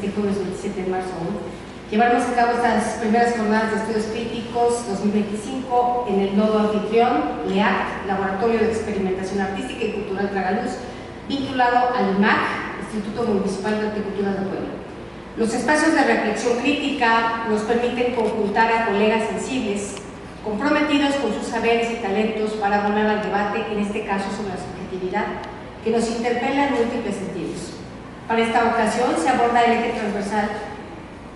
este jueves 27 de marzo, llevaremos a cabo estas primeras jornadas de estudios críticos 2025 en el nodo anfitrión LEACT, Laboratorio de Experimentación Artística y Cultural Tragaluz, vinculado al IMAC, Instituto Municipal de Horticultura de Puebla. Los espacios de reflexión crítica nos permiten conjuntar a colegas sensibles, comprometidos con sus saberes y talentos para abonar al debate, en este caso sobre la subjetividad, que nos interpela en múltiples sentidos. Para esta ocasión se aborda el eje transversal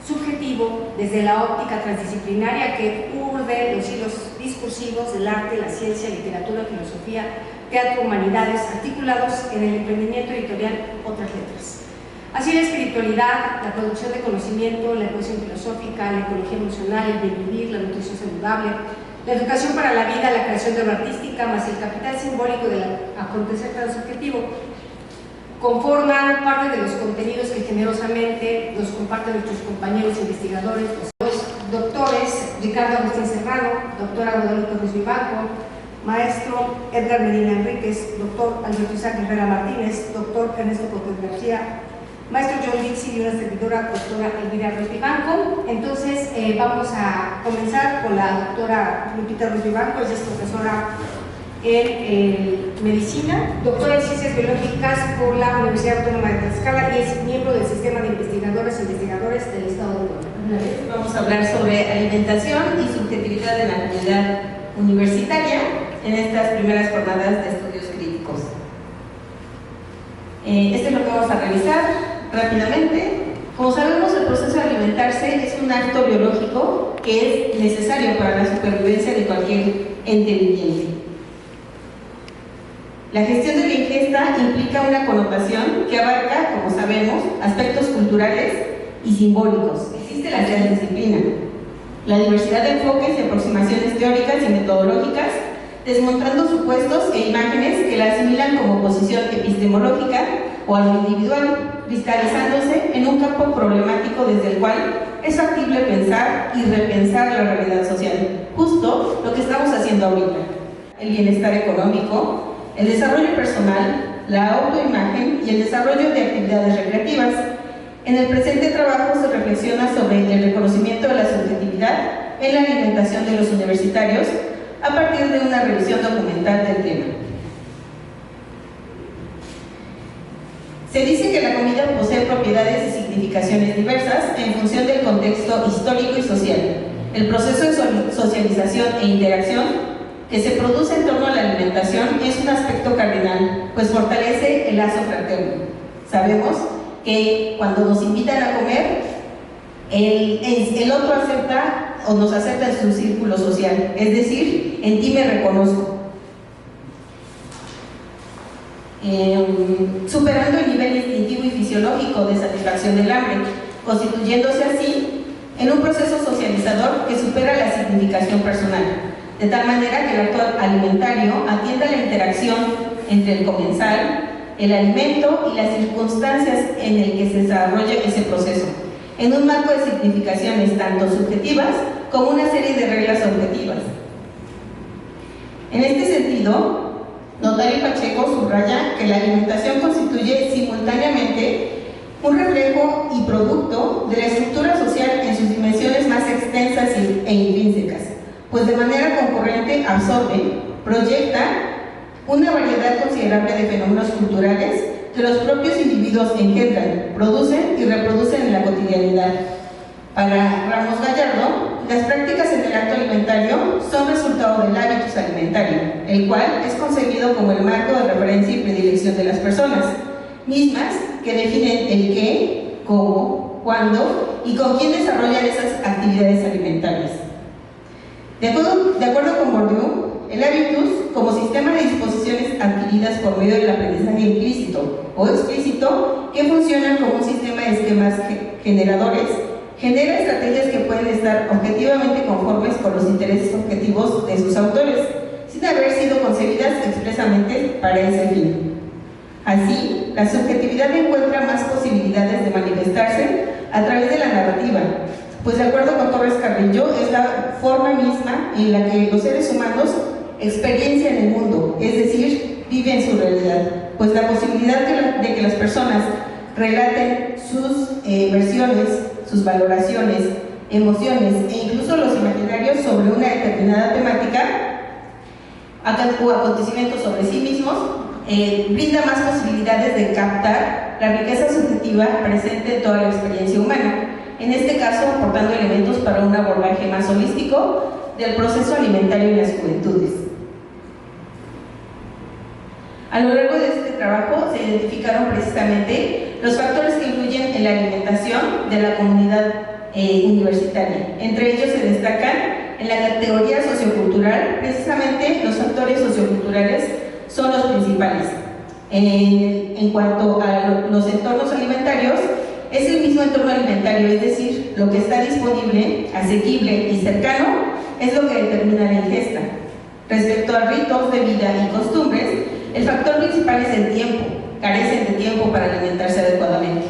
subjetivo desde la óptica transdisciplinaria que urde los hilos discursivos del arte, la ciencia, literatura, filosofía, teatro, humanidades, articulados en el emprendimiento editorial Otras Letras. Así la espiritualidad, la producción de conocimiento, la ecuación filosófica, la ecología emocional, el bien vivir, la nutrición saludable, la educación para la vida, la creación de obra artística, más el capital simbólico del acontecer transubjetivo, conforman parte de los contenidos que generosamente nos comparten nuestros compañeros investigadores, los doctores Ricardo Agustín Serrano, doctora Guadalupe Ruiz Vivanco, maestro Edgar Medina Enríquez, doctor Alberto Isaac Herrera Martínez, doctor Ernesto Cortés García, maestro John Dixie y una servidora, doctora Elvira Ruiz Vivanco. Entonces vamos a comenzar con la doctora Lupita Ruiz Vivanco. Ella es profesora en medicina, doctora en ciencias biológicas por la Universidad Autónoma de Tlaxcala y es miembro del sistema de investigadores e investigadores del Estado de Puebla. Vamos a hablar sobre alimentación y subjetividad en la comunidad universitaria en estas primeras jornadas de estudios críticos. Esto es lo que vamos a revisar rápidamente. Como sabemos, el proceso de alimentarse es un acto biológico que es necesario para la supervivencia de cualquier ente viviente. La gestión de la ingesta implica una connotación que abarca, como sabemos, aspectos culturales y simbólicos. Existe la disciplina, la diversidad de enfoques y aproximaciones teóricas y metodológicas, desmontando supuestos e imágenes que la asimilan como posición epistemológica o a lo individual, cristalizándose en un campo problemático desde el cual es factible pensar y repensar la realidad social, justo lo que estamos haciendo ahorita. El bienestar económico, el desarrollo personal, la autoimagen y el desarrollo de actividades recreativas. En el presente trabajo se reflexiona sobre el reconocimiento de la subjetividad en la alimentación de los universitarios a partir de una revisión documental del tema. Se dice que la comida posee propiedades y significaciones diversas en función del contexto histórico y social. El proceso de socialización e interacción que se produce en torno a la alimentación es un aspecto cardinal, pues fortalece el lazo fraterno. Sabemos que cuando nos invitan a comer, el otro acepta o nos acepta en su círculo social, es decir, en ti me reconozco. Superando el nivel instintivo y fisiológico de satisfacción del hambre, constituyéndose así en un proceso socializador que supera la significación personal, de tal manera que el acto alimentario atienda a la interacción entre el comensal, el alimento y las circunstancias en el que se desarrolla ese proceso, en un marco de significaciones tanto subjetivas como una serie de reglas objetivas. En este sentido, Notario Pacheco subraya que la alimentación constituye simultáneamente un reflejo y producto de la estructura social en sus dimensiones más extensas e intrínsecas, pues de manera concurrente absorbe, proyecta una variedad considerable de fenómenos culturales que los propios individuos engendran, producen y reproducen en la cotidianidad. Para Ramos Gallardo, las prácticas en el acto alimentario son resultado del hábitus alimentario, el cual es concebido como el marco de referencia y predilección de las personas, mismas que definen el qué, cómo, cuándo y con quién desarrollan esas actividades alimentarias. De acuerdo con Bourdieu, el hábitus, como sistema de disposiciones adquiridas por medio del aprendizaje implícito o explícito, que funcionan como un sistema de esquemas generadores, genera estrategias que pueden estar objetivamente conformes con los intereses objetivos de sus autores, sin haber sido concebidas expresamente para ese fin. Así, la subjetividad encuentra más posibilidades de manifestarse a través de la narrativa, pues de acuerdo con Torres Carrillo, es la forma misma en la que los seres humanos experiencian el mundo, es decir, viven su realidad, pues la posibilidad de que las personas relaten sus versiones, sus valoraciones, emociones e incluso los imaginarios sobre una determinada temática o acontecimientos sobre sí mismos, brinda más posibilidades de captar la riqueza subjetiva presente en toda la experiencia humana, en este caso aportando elementos para un abordaje más holístico del proceso alimentario en las juventudes. A lo largo de este trabajo se identificaron precisamente los factores que influyen en la alimentación de la comunidad universitaria. Entre ellos se destacan en la categoría sociocultural, precisamente los factores socioculturales son los principales. En cuanto a los entornos alimentarios, es el mismo entorno alimentario, es decir, lo que está disponible, asequible y cercano es lo que determina la ingesta. Respecto a ritos de vida y costumbres, el factor principal es el tiempo, carecen de tiempo para alimentarse adecuadamente.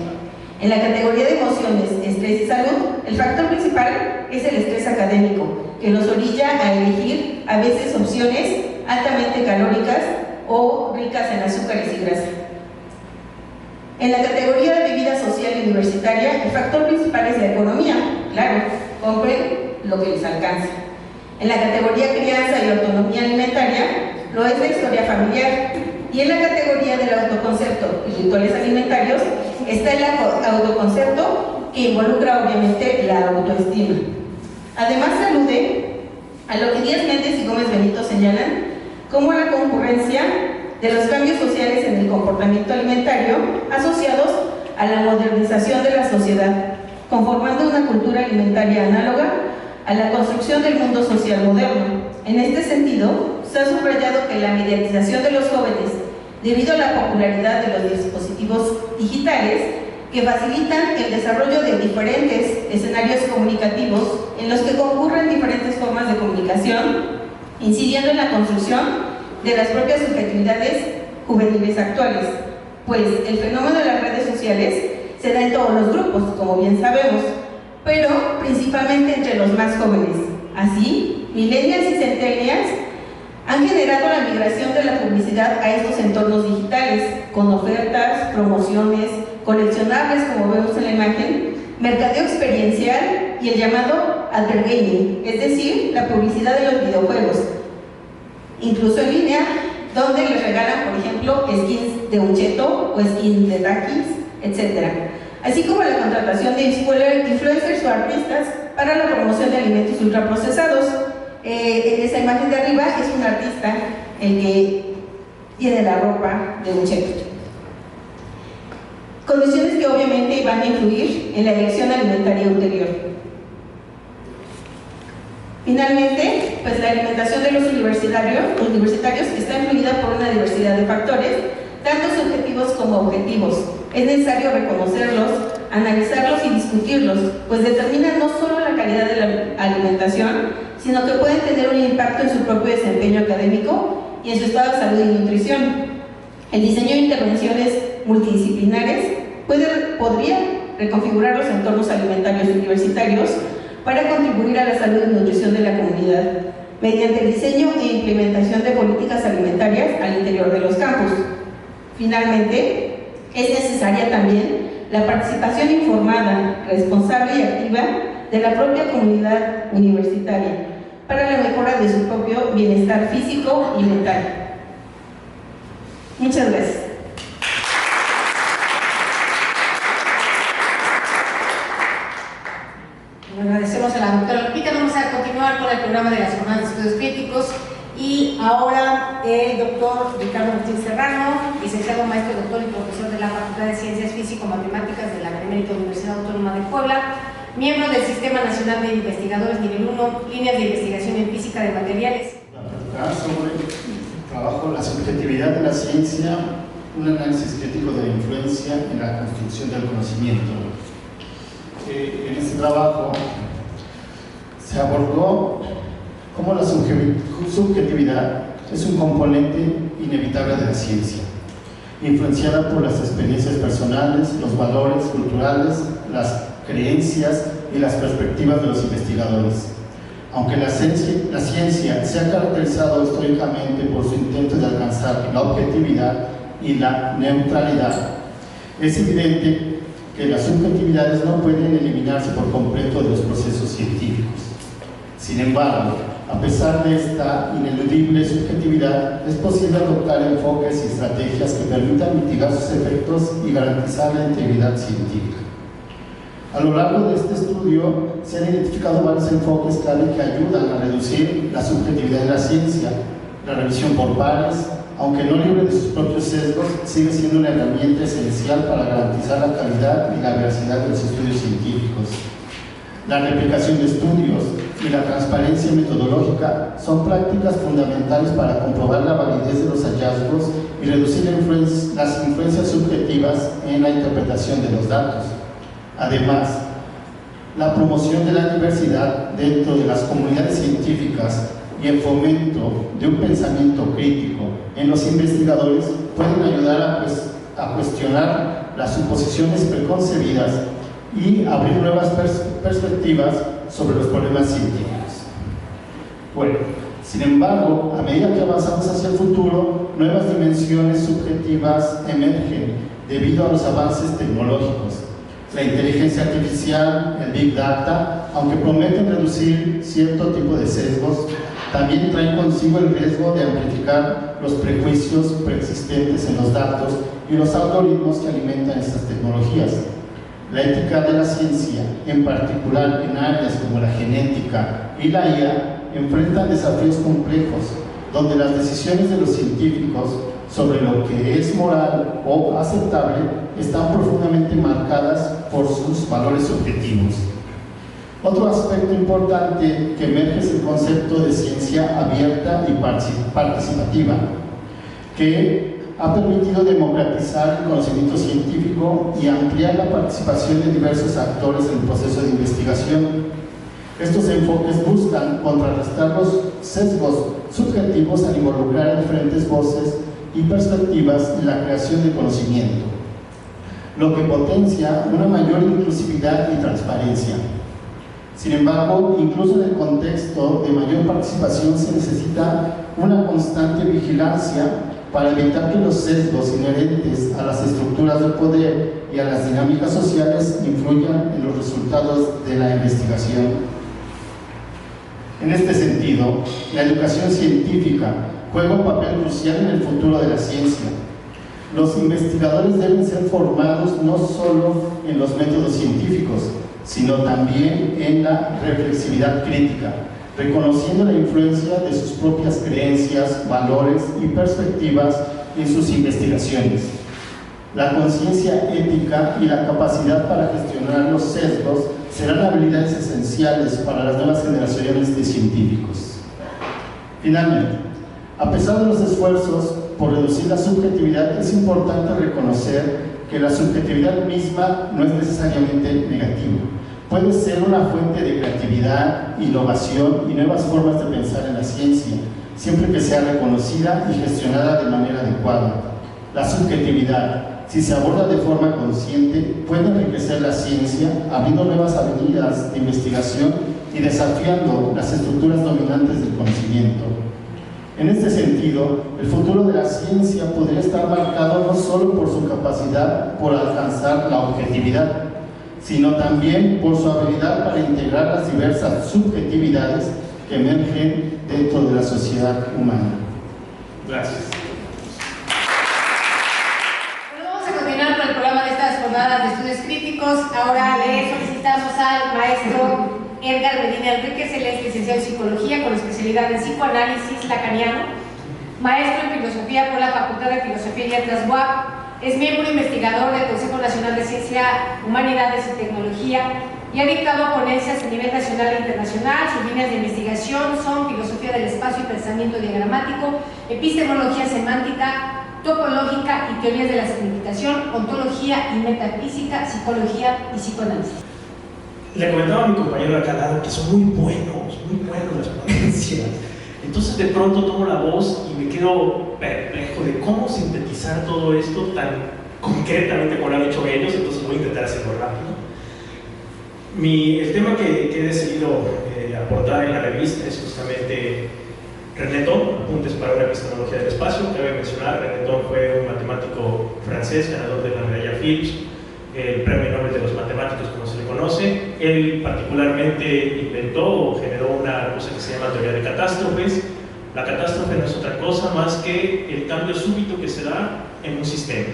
En la categoría de emociones, estrés y salud, el factor principal es el estrés académico, que los orilla a elegir a veces opciones altamente calóricas o ricas en azúcares y grasa. En la categoría de vida social y universitaria, el factor principal es la economía, claro, compren lo que les alcanza. En la categoría crianza y autonomía alimentaria, lo es la historia familiar. Y en la categoría del autoconcepto y rituales alimentarios, está el autoconcepto que involucra obviamente la autoestima. Además se alude a lo que Díaz Méndez y Gómez Benito señalan como la concurrencia de los cambios sociales en el comportamiento alimentario asociados a la modernización de la sociedad, conformando una cultura alimentaria análoga a la construcción del mundo social moderno. En este sentido, se ha subrayado que la mediatización de los jóvenes, debido a la popularidad de los dispositivos digitales, que facilitan el desarrollo de diferentes escenarios comunicativos en los que concurren diferentes formas de comunicación, incidiendo en la construcción de las propias subjetividades juveniles actuales, pues el fenómeno de las redes sociales se da en todos los grupos, como bien sabemos, pero principalmente entre los más jóvenes. Así, millennials y centennials han generado la migración de la publicidad a estos entornos digitales, con ofertas, promociones, coleccionables, como vemos en la imagen, mercadeo experiencial y el llamado advergaming, es decir, la publicidad de los videojuegos, incluso en línea, donde les regalan, por ejemplo, skins de un cheto o skins de Takis, etc. Así como la contratación de influencers o artistas para la promoción de alimentos ultraprocesados. En esa imagen de arriba es un artista el que tiene la ropa de un cheto. Condiciones que obviamente van a influir en la elección alimentaria ulterior. Finalmente, pues la alimentación de los universitarios está influida por una diversidad de factores, tanto subjetivos como objetivos. Es necesario reconocerlos, analizarlos y discutirlos, pues determinan no solo la calidad de la alimentación, sino que pueden tener un impacto en su propio desempeño académico y en su estado de salud y nutrición. El diseño de intervenciones multidisciplinares podría reconfigurar los entornos alimentarios universitarios para contribuir a la salud y nutrición de la comunidad, mediante el diseño e implementación de políticas alimentarias al interior de los campus. Finalmente, es necesaria también la participación informada, responsable y activa de la propia comunidad universitaria para la mejora de su propio bienestar físico y mental. Muchas gracias. Agradecemos a la doctora Lupita. Vamos a continuar con el programa de las jornadas de estudios críticos y ahora el doctor Ricardo Martín Serrano, licenciado maestro, doctor y profesor de la Facultad de Ciencias Físico-Matemáticas de la Benemérita Universidad Autónoma de Puebla, miembro del Sistema Nacional de Investigadores Nivel 1, líneas de investigación en física de materiales. Sobre el trabajo, la subjetividad de la ciencia, un análisis crítico de la influencia en la construcción del conocimiento. En este trabajo se abordó cómo la subjetividad es un componente inevitable de la ciencia, influenciada por las experiencias personales, los valores culturales, las creencias y las perspectivas de los investigadores. Aunque la ciencia se ha caracterizado históricamente por su intento de alcanzar la objetividad y la neutralidad, Es evidente que las subjetividades no pueden eliminarse por completo de los procesos científicos. Sin embargo, a pesar de esta ineludible subjetividad, es posible adoptar enfoques y estrategias que permitan mitigar sus efectos y garantizar la integridad científica. A lo largo de este estudio se han identificado varios enfoques clave que ayudan a reducir la subjetividad de la ciencia. La revisión por pares, aunque no libre de sus propios sesgos, sigue siendo una herramienta esencial para garantizar la calidad y la veracidad de los estudios científicos. La replicación de estudios y la transparencia metodológica son prácticas fundamentales para comprobar la validez de los hallazgos y reducir las influencias subjetivas en la interpretación de los datos. Además, la promoción de la diversidad dentro de las comunidades científicas y el fomento de un pensamiento crítico en los investigadores pueden ayudar a cuestionar las suposiciones preconcebidas y abrir nuevas perspectivas sobre los problemas científicos. Bueno, sin embargo, a medida que avanzamos hacia el futuro, nuevas dimensiones subjetivas emergen debido a los avances tecnológicos. La inteligencia artificial, el Big Data, aunque prometen reducir cierto tipo de sesgos, también traen consigo el riesgo de amplificar los prejuicios preexistentes en los datos y los algoritmos que alimentan estas tecnologías. La ética de la ciencia, en particular en áreas como la genética y la IA, enfrentan desafíos complejos, donde las decisiones de los científicos sobre lo que es moral o aceptable están profundamente marcadas por sus valores subjetivos. Otro aspecto importante que emerge es el concepto de ciencia abierta y participativa, que ha permitido democratizar el conocimiento científico y ampliar la participación de diversos actores en el proceso de investigación. Estos enfoques buscan contrarrestar los sesgos subjetivos al involucrar diferentes voces y perspectivas en la creación de conocimiento, lo que potencia una mayor inclusividad y transparencia. Sin embargo, incluso en el contexto de mayor participación se necesita una constante vigilancia para evitar que los sesgos inherentes a las estructuras de poder y a las dinámicas sociales influyan en los resultados de la investigación. En este sentido, la educación científica juega un papel crucial en el futuro de la ciencia. Los investigadores deben ser formados no solo en los métodos científicos, sino también en la reflexividad crítica, reconociendo la influencia de sus propias creencias, valores y perspectivas en sus investigaciones. La conciencia ética y la capacidad para gestionar los sesgos serán habilidades esenciales para las nuevas generaciones de científicos. Finalmente, a pesar de los esfuerzos por reducir la subjetividad, es importante reconocer que la subjetividad misma no es necesariamente negativa. Puede ser una fuente de creatividad, innovación y nuevas formas de pensar en la ciencia, siempre que sea reconocida y gestionada de manera adecuada. La subjetividad, si se aborda de forma consciente, puede enriquecer la ciencia, abriendo nuevas avenidas de investigación y desafiando las estructuras dominantes del conocimiento. En este sentido, el futuro de la ciencia podría estar marcado no solo por su capacidad por alcanzar la objetividad, sino también por su habilidad para integrar las diversas subjetividades que emergen dentro de la sociedad humana. Gracias. Bueno, vamos a continuar con el programa de estas jornadas de estudios críticos. Ahora le solicitamos al maestro Edgar Medina Enríquez. Él es licenciado en Psicología con especialidad en Psicoanálisis Lacaniano, maestro en Filosofía por la Facultad de Filosofía y Letras UAP. Es miembro investigador del Consejo Nacional de Ciencia, Humanidades y Tecnología y ha dictado ponencias a nivel nacional e internacional. Sus líneas de investigación son filosofía del espacio y pensamiento diagramático, epistemología semántica, topológica y teorías de la significación, ontología y metafísica, psicología y psicoanálisis. Le comentaba a mi compañero acá al lado que son muy buenos las ponencias. Entonces de pronto tomo la voz y me quedo perplejo de cómo sintetizar todo esto tan concretamente como lo han hecho ellos, entonces voy a intentar hacerlo rápido. El tema que he decidido aportar en la revista es justamente René Thom, Apuntes para una epistemología del espacio. Cabe mencionar, René Thom fue un matemático francés, ganador de la medalla Fields, el premio Nobel de los matemáticos, como se le conoce. Él particularmente inventó o generó una cosa que se llama teoría de catástrofes. La catástrofe no es otra cosa más que el cambio súbito que se da en un sistema.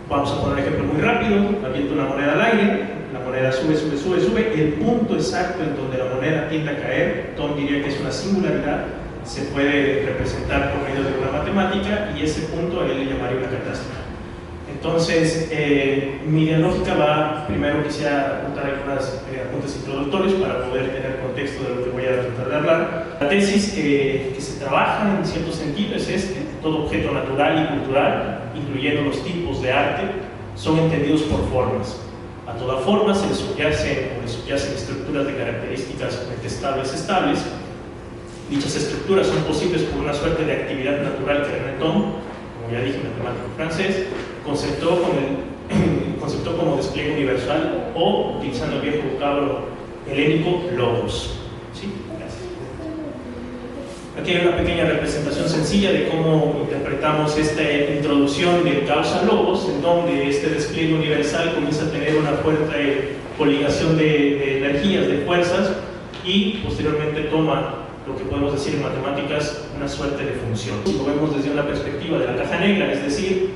Vamos a poner un ejemplo muy rápido. Aviento una moneda al aire, la moneda sube, sube, sube, sube. El punto exacto en donde la moneda tiende a caer, Thom diría que es una singularidad, se puede representar por medio de una matemática, y ese punto a él le llamaría una catástrofe. Entonces, mi dialógica va, primero quisiera apuntar algunos apuntes introductorios para poder tener contexto de lo que voy a tratar de hablar. La tesis que se trabaja en cierto sentido es todo objeto natural y cultural, incluyendo los tipos de arte, son entendidos por formas. A toda forma se le subyacen estructuras de características estables. Dichas estructuras son posibles por una suerte de actividad natural que René Thom, como ya dije, matemático francés, conceptó como despliegue universal, o, utilizando el viejo vocablo helénico, logos. ¿Sí? Gracias. Aquí hay una pequeña representación sencilla de cómo interpretamos esta introducción del causa logos, en donde este despliegue universal comienza a tener una fuerte coligación de energías, de fuerzas, y posteriormente toma lo que podemos decir en matemáticas una suerte de función. Si lo vemos desde una perspectiva de la caja negra, es decir,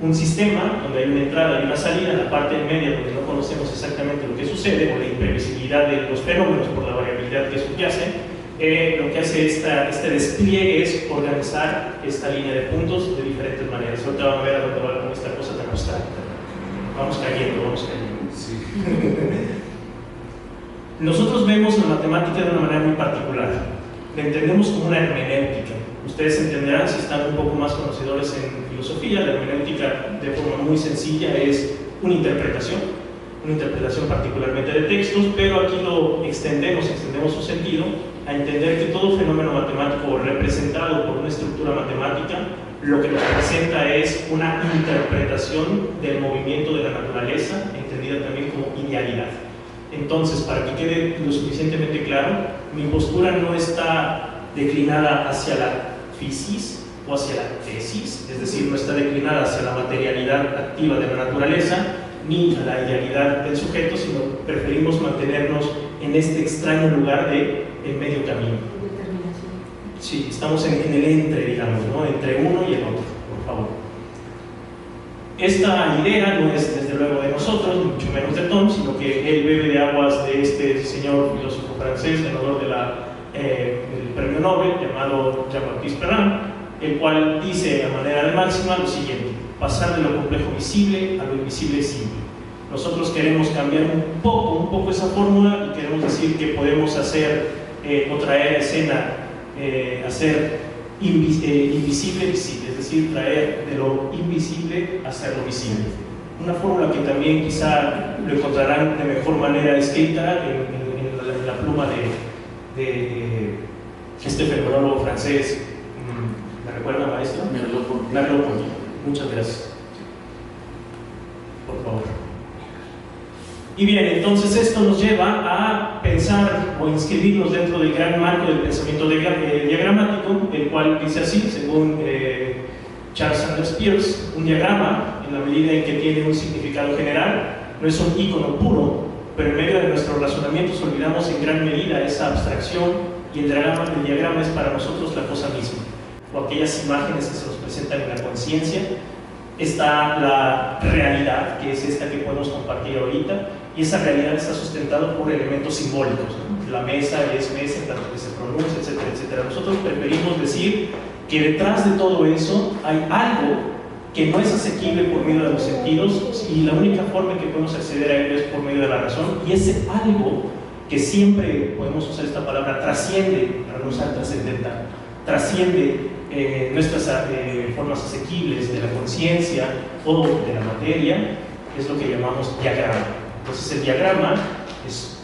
un sistema donde hay una entrada y una salida, en la parte media donde no conocemos exactamente lo que sucede, o la imprevisibilidad de los fenómenos por la variabilidad que subyace, lo que hace este despliegue es organizar esta línea de puntos de diferentes maneras. Ahorita van a ver a dónde va con esta cosa tan abstracta. Vamos cayendo. Sí. Nosotros vemos la matemática de una manera muy particular. La entendemos como una hermenéutica. Ustedes entenderán, si están un poco más conocedores en filosofía, la hermenéutica de forma muy sencilla es una interpretación particularmente de textos, pero aquí lo extendemos su sentido a entender que todo fenómeno matemático representado por una estructura matemática lo que nos presenta es una interpretación del movimiento de la naturaleza, entendida también como idealidad. Entonces, para que quede lo suficientemente claro, mi postura no está declinada hacia la fisis o hacia la tesis, es decir, no está declinada hacia la materialidad activa de la naturaleza ni a la idealidad del sujeto, sino preferimos mantenernos en este extraño lugar de el medio camino. Sí, estamos en el entre, digamos, ¿no? Entre uno y el otro, por favor. Esta idea no es desde luego de nosotros, ni mucho menos de Thom, sino que él bebe de aguas de este señor filósofo francés, ganador del premio Nobel, llamado Jean-Baptiste Perrin, el cual dice a manera de máxima lo siguiente: pasar de lo complejo visible a lo invisible simple. Nosotros queremos cambiar un poco esa fórmula, y queremos decir que podemos hacer o traer a escena, hacer invisible visible, es decir, traer de lo invisible hacia lo visible. Una fórmula que también quizá lo encontrarán de mejor manera escrita en la pluma de este fenomenólogo francés. ¿Me recuerda, maestro? Merleau-Ponty. Muchas gracias. Por favor. Y bien, entonces esto nos lleva a pensar o inscribirnos dentro del gran marco del pensamiento diagramático, el cual dice así, según Charles Sanders Peirce: un diagrama, en la medida en que tiene un significado general, no es un ícono puro, pero en medio de nuestros razonamientos olvidamos en gran medida esa abstracción, y el diagrama es para nosotros la cosa misma, o aquellas imágenes que se nos presentan en la conciencia. Está la realidad, que es esta que podemos compartir ahorita, y esa realidad está sustentada por elementos simbólicos, ¿no? La mesa es mesa, tanto que se pronuncia, etcétera, etcétera. Nosotros preferimos decir que detrás de todo eso hay algo que no es asequible por medio de los sentidos, y la única forma en que podemos acceder a ello es por medio de la razón, y ese algo que siempre podemos usar esta palabra, trasciende, para no usar trascendental, trasciende nuestras formas asequibles de la conciencia o de la materia, es lo que llamamos diagrama. Entonces el diagrama es,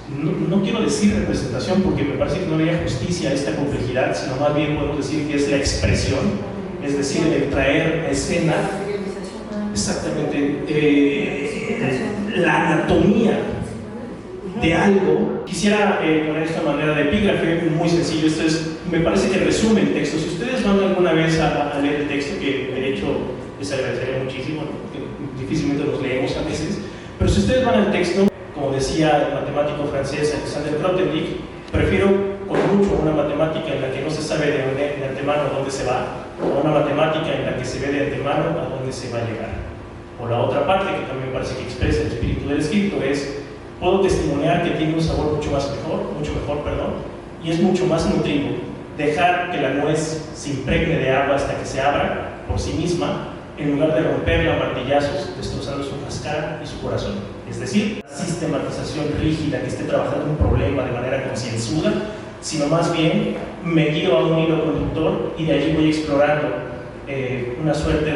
no quiero decir representación, porque me parece que no le haría justicia a esta complejidad, sino más bien podemos decir que es la expresión, es decir, el traer a escena exactamente la anatomía de algo. Quisiera poner esta manera de epígrafe muy sencillo. Esto me parece que resume el texto. Si ustedes van alguna vez a leer el texto, que de hecho les agradecería muchísimo, porque difícilmente los leemos a veces, pero si ustedes van al texto, como decía el matemático francés Alexander Grothendieck, prefiero con mucho una matemática en la que no se sabe de antemano a dónde se va, o una matemática en la que se ve de antemano a dónde se va a llegar. O la otra parte, que también parece que expresa el espíritu del escrito, es: puedo testimoniar que tiene un sabor mucho mejor, y es mucho más nutritivo dejar que la nuez se impregne de agua hasta que se abra por sí misma, en lugar de romperla a martillazos, destrozando su cáscara y su corazón. Es decir, la sistematización rígida que esté trabajando un problema de manera concienzuda, sino más bien me guío a un hilo conductor y de allí voy explorando una suerte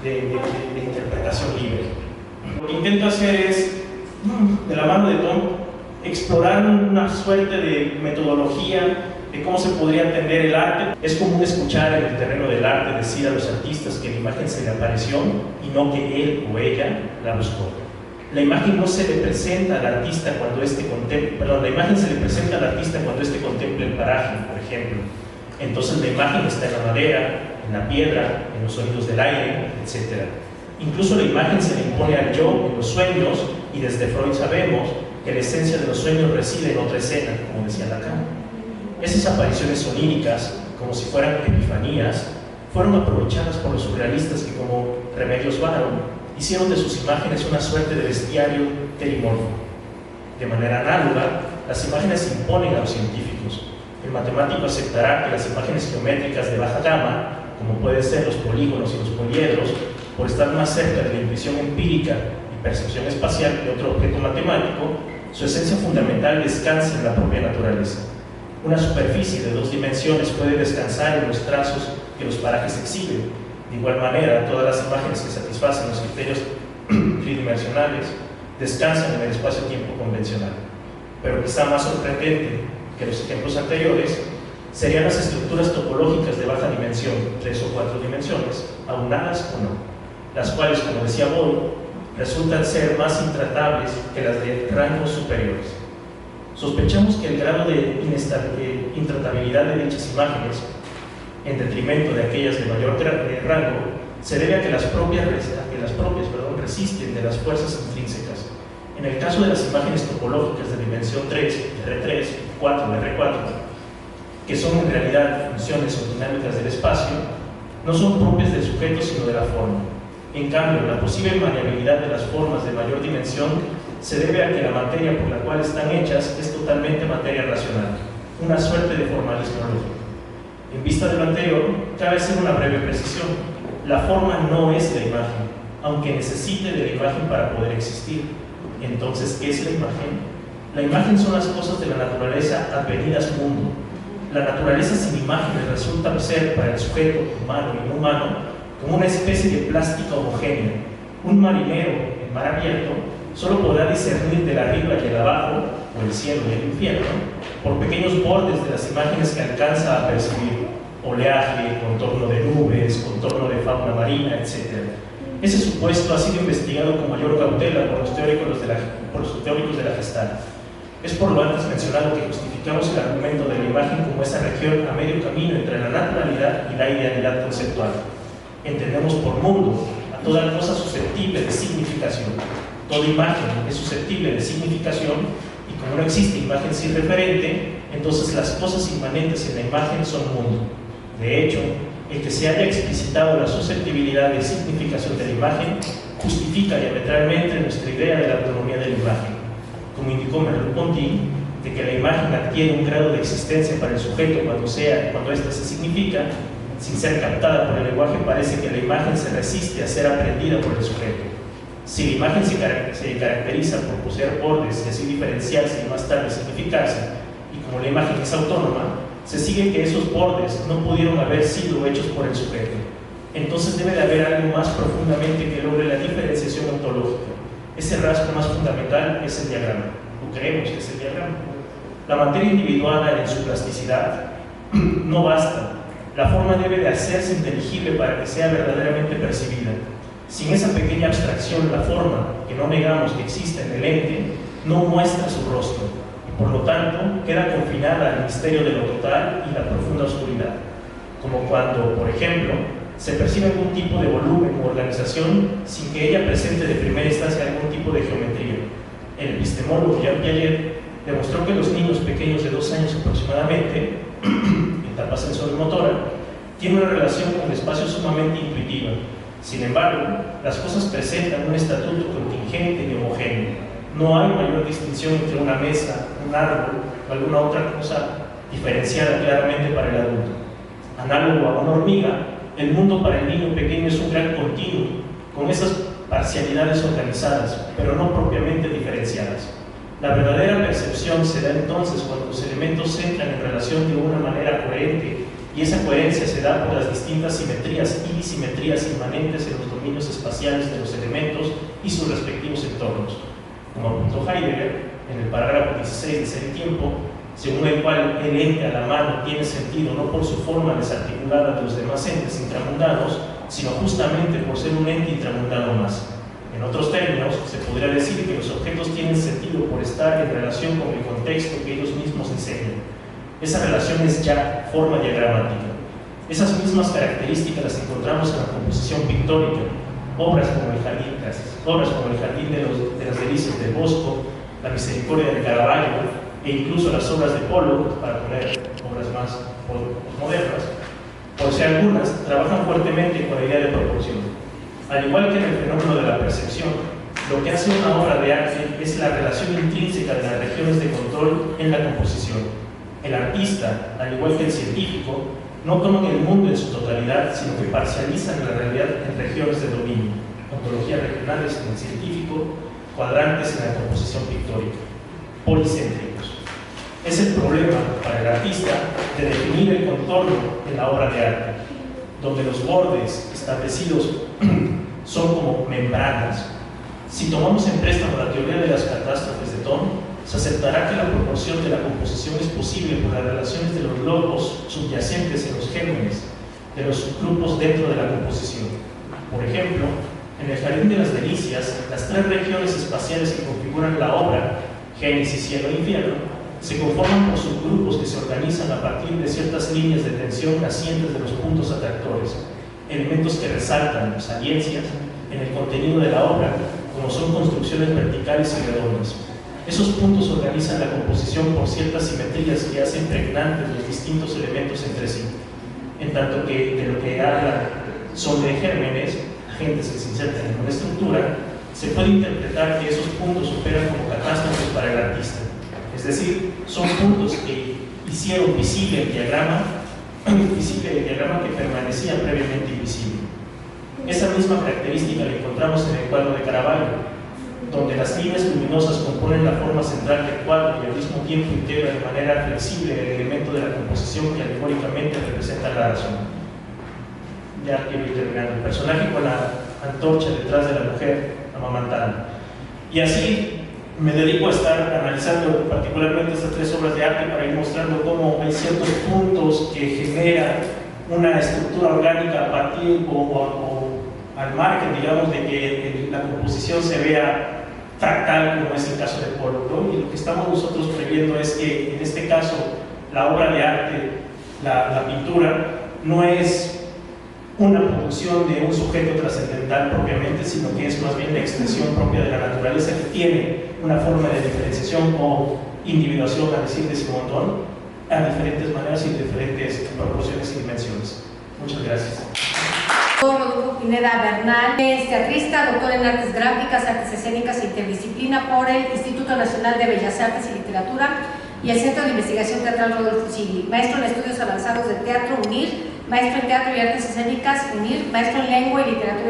de interpretación libre. Lo que intento hacer es, de la mano de Tom, explorar una suerte de metodología de cómo se podría entender el arte. Es común escuchar en el terreno del arte decir a los artistas que la imagen se le apareció y no que él o ella la buscó. La imagen no se le presenta al artista cuando éste contempla, la imagen se le presenta al artista cuando éste contempla el paraje, por ejemplo. Entonces la imagen está en la madera, en la piedra, en los sonidos del aire, etc. Incluso la imagen se le impone al yo en los sueños, y desde Freud sabemos que la esencia de los sueños reside en otra escena, como decía Lacan. Esas apariciones oníricas, como si fueran epifanías, fueron aprovechadas por los surrealistas que, como Remedios Varo, hicieron de sus imágenes una suerte de bestiario terimorfo. De manera análoga, las imágenes se imponen a los científicos. El matemático aceptará que las imágenes geométricas de baja gama, como pueden ser los polígonos y los poliedros, por estar más cerca de la intuición empírica y percepción espacial de otro objeto matemático, su esencia fundamental descansa en la propia naturaleza. Una superficie de 2 dimensiones puede descansar en los trazos que los parajes exhiben. De igual manera, todas las imágenes que satisfacen los criterios tridimensionales descansan en el espacio-tiempo convencional. Pero quizá más sorprendente que los ejemplos anteriores serían las estructuras topológicas de baja dimensión, 3 o 4 dimensiones, aunadas o no, las cuales, como decía Boyle, resultan ser más intratables que las de rangos superiores. Sospechamos que el grado de intratabilidad de dichas imágenes, en detrimento de aquellas de mayor rango, se debe a que las propias resisten de las fuerzas intrínsecas. En el caso de las imágenes topológicas de dimensión 3, R3, 4, R4, que son en realidad funciones o dinámicas del espacio, no son propias del sujeto sino de la forma. En cambio, la posible variabilidad de las formas de mayor dimensión se debe a que la materia por la cual están hechas es totalmente materia racional, una suerte de formalismo lógico. En vista de lo anterior, cabe hacer una breve precisión. La forma no es la imagen, aunque necesite de la imagen para poder existir. Entonces, ¿qué es la imagen? La imagen son las cosas de la naturaleza advenidas mundo. La naturaleza sin imágenes resulta ser para el sujeto humano y no humano como una especie de plástica homogénea. Un marinero en mar abierto solo podrá discernir del arriba y el abajo, o el cielo y el infierno, por pequeños bordes de las imágenes que alcanza a percibir: oleaje, contorno de nubes, contorno de fauna marina, etc. Ese supuesto ha sido investigado con mayor cautela por los teóricos de la Gestalt. Es por lo antes mencionado que justificamos el argumento de la imagen como esa región a medio camino entre la naturalidad y la idealidad conceptual. Entendemos por mundo a toda cosa susceptible de significación. Toda imagen es susceptible de significación, y como no existe imagen sin referente, entonces las cosas inmanentes en la imagen son mundo. De hecho, el que se haya explicitado la susceptibilidad de significación de la imagen justifica diametralmente nuestra idea de la autonomía de la imagen. Como indicó Merleau-Ponty, de que la imagen adquiere un grado de existencia para el sujeto cuando ésta se significa, sin ser captada por el lenguaje, parece que la imagen se resiste a ser aprendida por el sujeto. Si la imagen se caracteriza por poseer bordes y así diferenciarse y más tarde significarse, y como la imagen es autónoma, se sigue que esos bordes no pudieron haber sido hechos por el sujeto. Entonces debe de haber algo más profundamente que logre la diferenciación ontológica. Ese rasgo más fundamental es el diagrama, o creemos que es el diagrama. La materia individual en su plasticidad no basta. La forma debe de hacerse inteligible para que sea verdaderamente percibida. Sin esa pequeña abstracción, la forma, que no negamos que existe en el ente, no muestra su rostro y por lo tanto queda confinada al misterio de lo total y la profunda oscuridad, como cuando, por ejemplo, se percibe algún tipo de volumen u organización sin que ella presente de primera instancia algún tipo de geometría. El epistemólogo Jean Piaget demostró que los niños pequeños de 2 años aproximadamente, etapa sensorimotora, tienen una relación con el espacio sumamente intuitiva. Sin embargo, las cosas presentan un estatuto contingente y homogéneo. No hay mayor distinción entre una mesa, un árbol o alguna otra cosa diferenciada claramente para el adulto. Análogo a una hormiga, el mundo para el niño pequeño es un gran continuo, con esas parcialidades organizadas, pero no propiamente diferenciadas. La verdadera percepción se da entonces cuando los elementos entran en relación de una manera coherente, y esa coherencia se da por las distintas simetrías y disimetrías inmanentes en los dominios espaciales de los elementos y sus respectivos entornos. Como apuntó Heidegger en el parágrafo 16 de Ser y Tiempo, según el cual el ente a la mano tiene sentido no por su forma desarticulada de los demás entes intramundanos, sino justamente por ser un ente intramundano más. En otros términos, se podría decir que los objetos tienen sentido por estar en relación con el contexto que ellos mismos diseñan. Esa relación es ya forma diagramática. Esas mismas características las encontramos en la composición pictórica. Obras como el Jardín de las Delicias del Bosco, la Misericordia de Caravaggio, e incluso las obras de Pollock, para poner obras más modernas, por si algunas, trabajan fuertemente con la idea de proporción. Al igual que en el fenómeno de la percepción, lo que hace una obra de arte es la relación intrínseca de las regiones de control en la composición. El artista, al igual que el científico, no toman el mundo en su totalidad, sino que parcializan la realidad en regiones de dominio, ontologías regionales en el científico, cuadrantes en la composición pictórica, policéntricos. Es el problema para el artista de definir el contorno en la obra de arte, donde los bordes establecidos son como membranas. Si tomamos en préstamo la teoría de las catástrofes de Thom, se aceptará que la proporción de la composición es posible por las relaciones de los logos subyacentes en los gérmenes de los grupos dentro de la composición. Por ejemplo, en el Jardín de las Delicias, las 3 regiones espaciales que configuran la obra, Génesis, Cielo e Infierno, se conforman por subgrupos que se organizan a partir de ciertas líneas de tensión nacientes de los puntos atractores, elementos que resaltan saliencias en el contenido de la obra, como son construcciones verticales y redondas. Esos puntos organizan la composición por ciertas simetrías que hacen pregnantes los distintos elementos entre sí, en tanto que de lo que habla son de gérmenes, agentes que se insertan en una estructura, se puede interpretar que esos puntos operan como catástrofes para el artista. Es decir, son puntos que hicieron visible el diagrama que permanecía previamente invisible. Esa misma característica la encontramos en el cuadro de Caravaggio, donde las líneas luminosas componen la forma central del cuadro y al mismo tiempo integra de manera flexible el elemento de la composición que alegóricamente representa la razón. Ya quiero ir terminando. El personaje con la antorcha detrás de la mujer amamantando. Y así me dedico a estar analizando particularmente estas 3 obras de arte para ir mostrando cómo hay ciertos puntos que generan una estructura orgánica a partir o al margen, digamos, de que la composición se vea fractal, como es el caso de Pollock, ¿no? Y lo que estamos nosotros previendo es que en este caso la obra de arte, la pintura, no es una producción de un sujeto trascendental propiamente, sino que es más bien la extensión propia de la naturaleza que tiene una forma de diferenciación o individuación, a decir de Simón Don, a diferentes maneras y diferentes proporciones y dimensiones. Muchas gracias. Rodolfo Pineda Bernal es teatrista, doctor en artes gráficas, artes escénicas e interdisciplina por el Instituto Nacional de Bellas Artes y Literatura y el Centro de Investigación Teatral Rodolfo Sigli, maestro en estudios avanzados de teatro, UNIR, maestro en teatro y artes escénicas, UNIR, maestro en lengua y literatura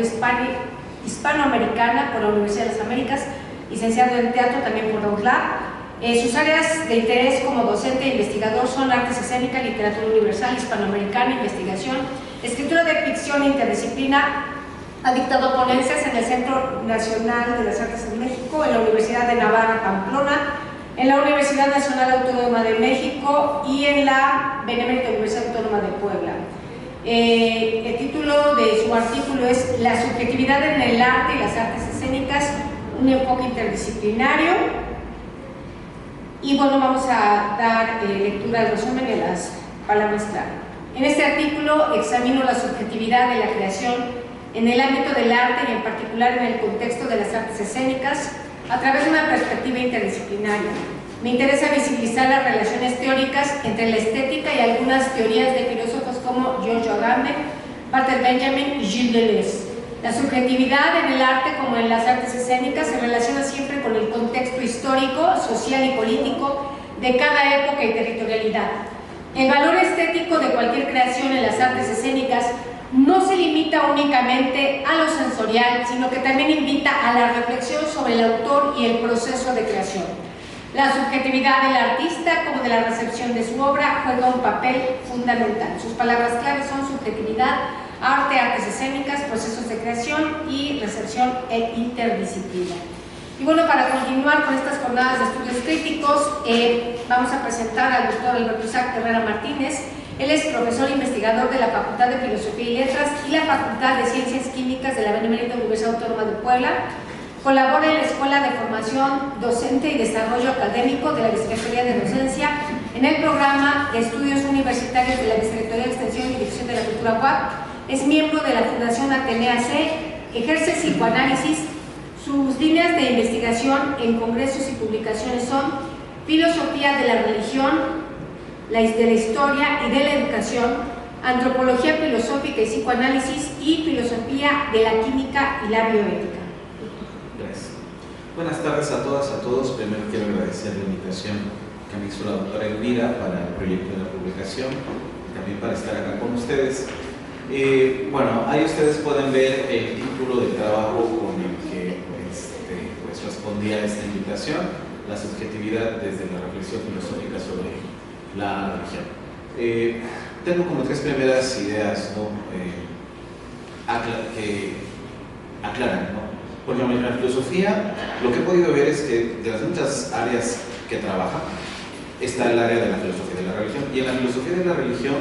hispanoamericana por la Universidad de las Américas, licenciado en teatro también por la UTLA. Sus áreas de interés como docente e investigador son artes escénicas, literatura universal, hispanoamericana, investigación, escritura de ficción e interdisciplina. Ha dictado ponencias en el Centro Nacional de las Artes en México, en la Universidad de Navarra, Pamplona, en la Universidad Nacional Autónoma de México y en la Benemérita Universidad Autónoma de Puebla. El título de su artículo es La subjetividad en el arte y las artes escénicas, un enfoque interdisciplinario. Y bueno, vamos a dar lectura al resumen de las palabras clave. En este artículo examino la subjetividad de la creación en el ámbito del arte y en particular en el contexto de las artes escénicas a través de una perspectiva interdisciplinaria. Me interesa visibilizar las relaciones teóricas entre la estética y algunas teorías de filósofos como Giorgio Agamben, Walter Benjamin y Gilles Deleuze. La subjetividad en el arte como en las artes escénicas se relaciona siempre con el contexto histórico, social y político de cada época y territorialidad. El valor estético de cualquier creación en las artes escénicas no se limita únicamente a lo sensorial, sino que también invita a la reflexión sobre el autor y el proceso de creación. La subjetividad del artista, como de la recepción de su obra, juega un papel fundamental. Sus palabras claves son subjetividad, arte, artes escénicas, procesos de creación y recepción e interdisciplina. Y bueno, para continuar con estas jornadas de estudios críticos, vamos a presentar al doctor Alberto Isaac Herrera Martínez. Él es profesor e investigador de la Facultad de Filosofía y Letras y la Facultad de Ciencias Químicas de la Benemérita Universidad Autónoma de Puebla. Colabora en la Escuela de Formación Docente y Desarrollo Académico de la Vicerrectoría de Docencia en el programa de Estudios Universitarios de la Vicerrectoría de Extensión y Difusión de la Cultura UAP. Es miembro de la Fundación Atenea C, ejerce psicoanálisis. Sus líneas de investigación en congresos y publicaciones son filosofía de la religión, de la historia y de la educación, antropología filosófica y psicoanálisis y filosofía de la química y la bioética. Gracias. Buenas tardes a todas, a todos. Primero quiero agradecer la invitación que me hizo la doctora Elvira para el proyecto de la publicación y también para estar acá con ustedes. Bueno, ahí ustedes pueden ver el título del trabajo con el que pues respondí a esta invitación, la subjetividad desde la reflexión filosófica sobre la religión. Tengo como tres primeras ideas, ¿no? Que aclaran, ¿no? Por ejemplo, en la filosofía, lo que he podido ver es que de las muchas áreas que trabaja, está el área de la filosofía de la religión. Y en la filosofía de la religión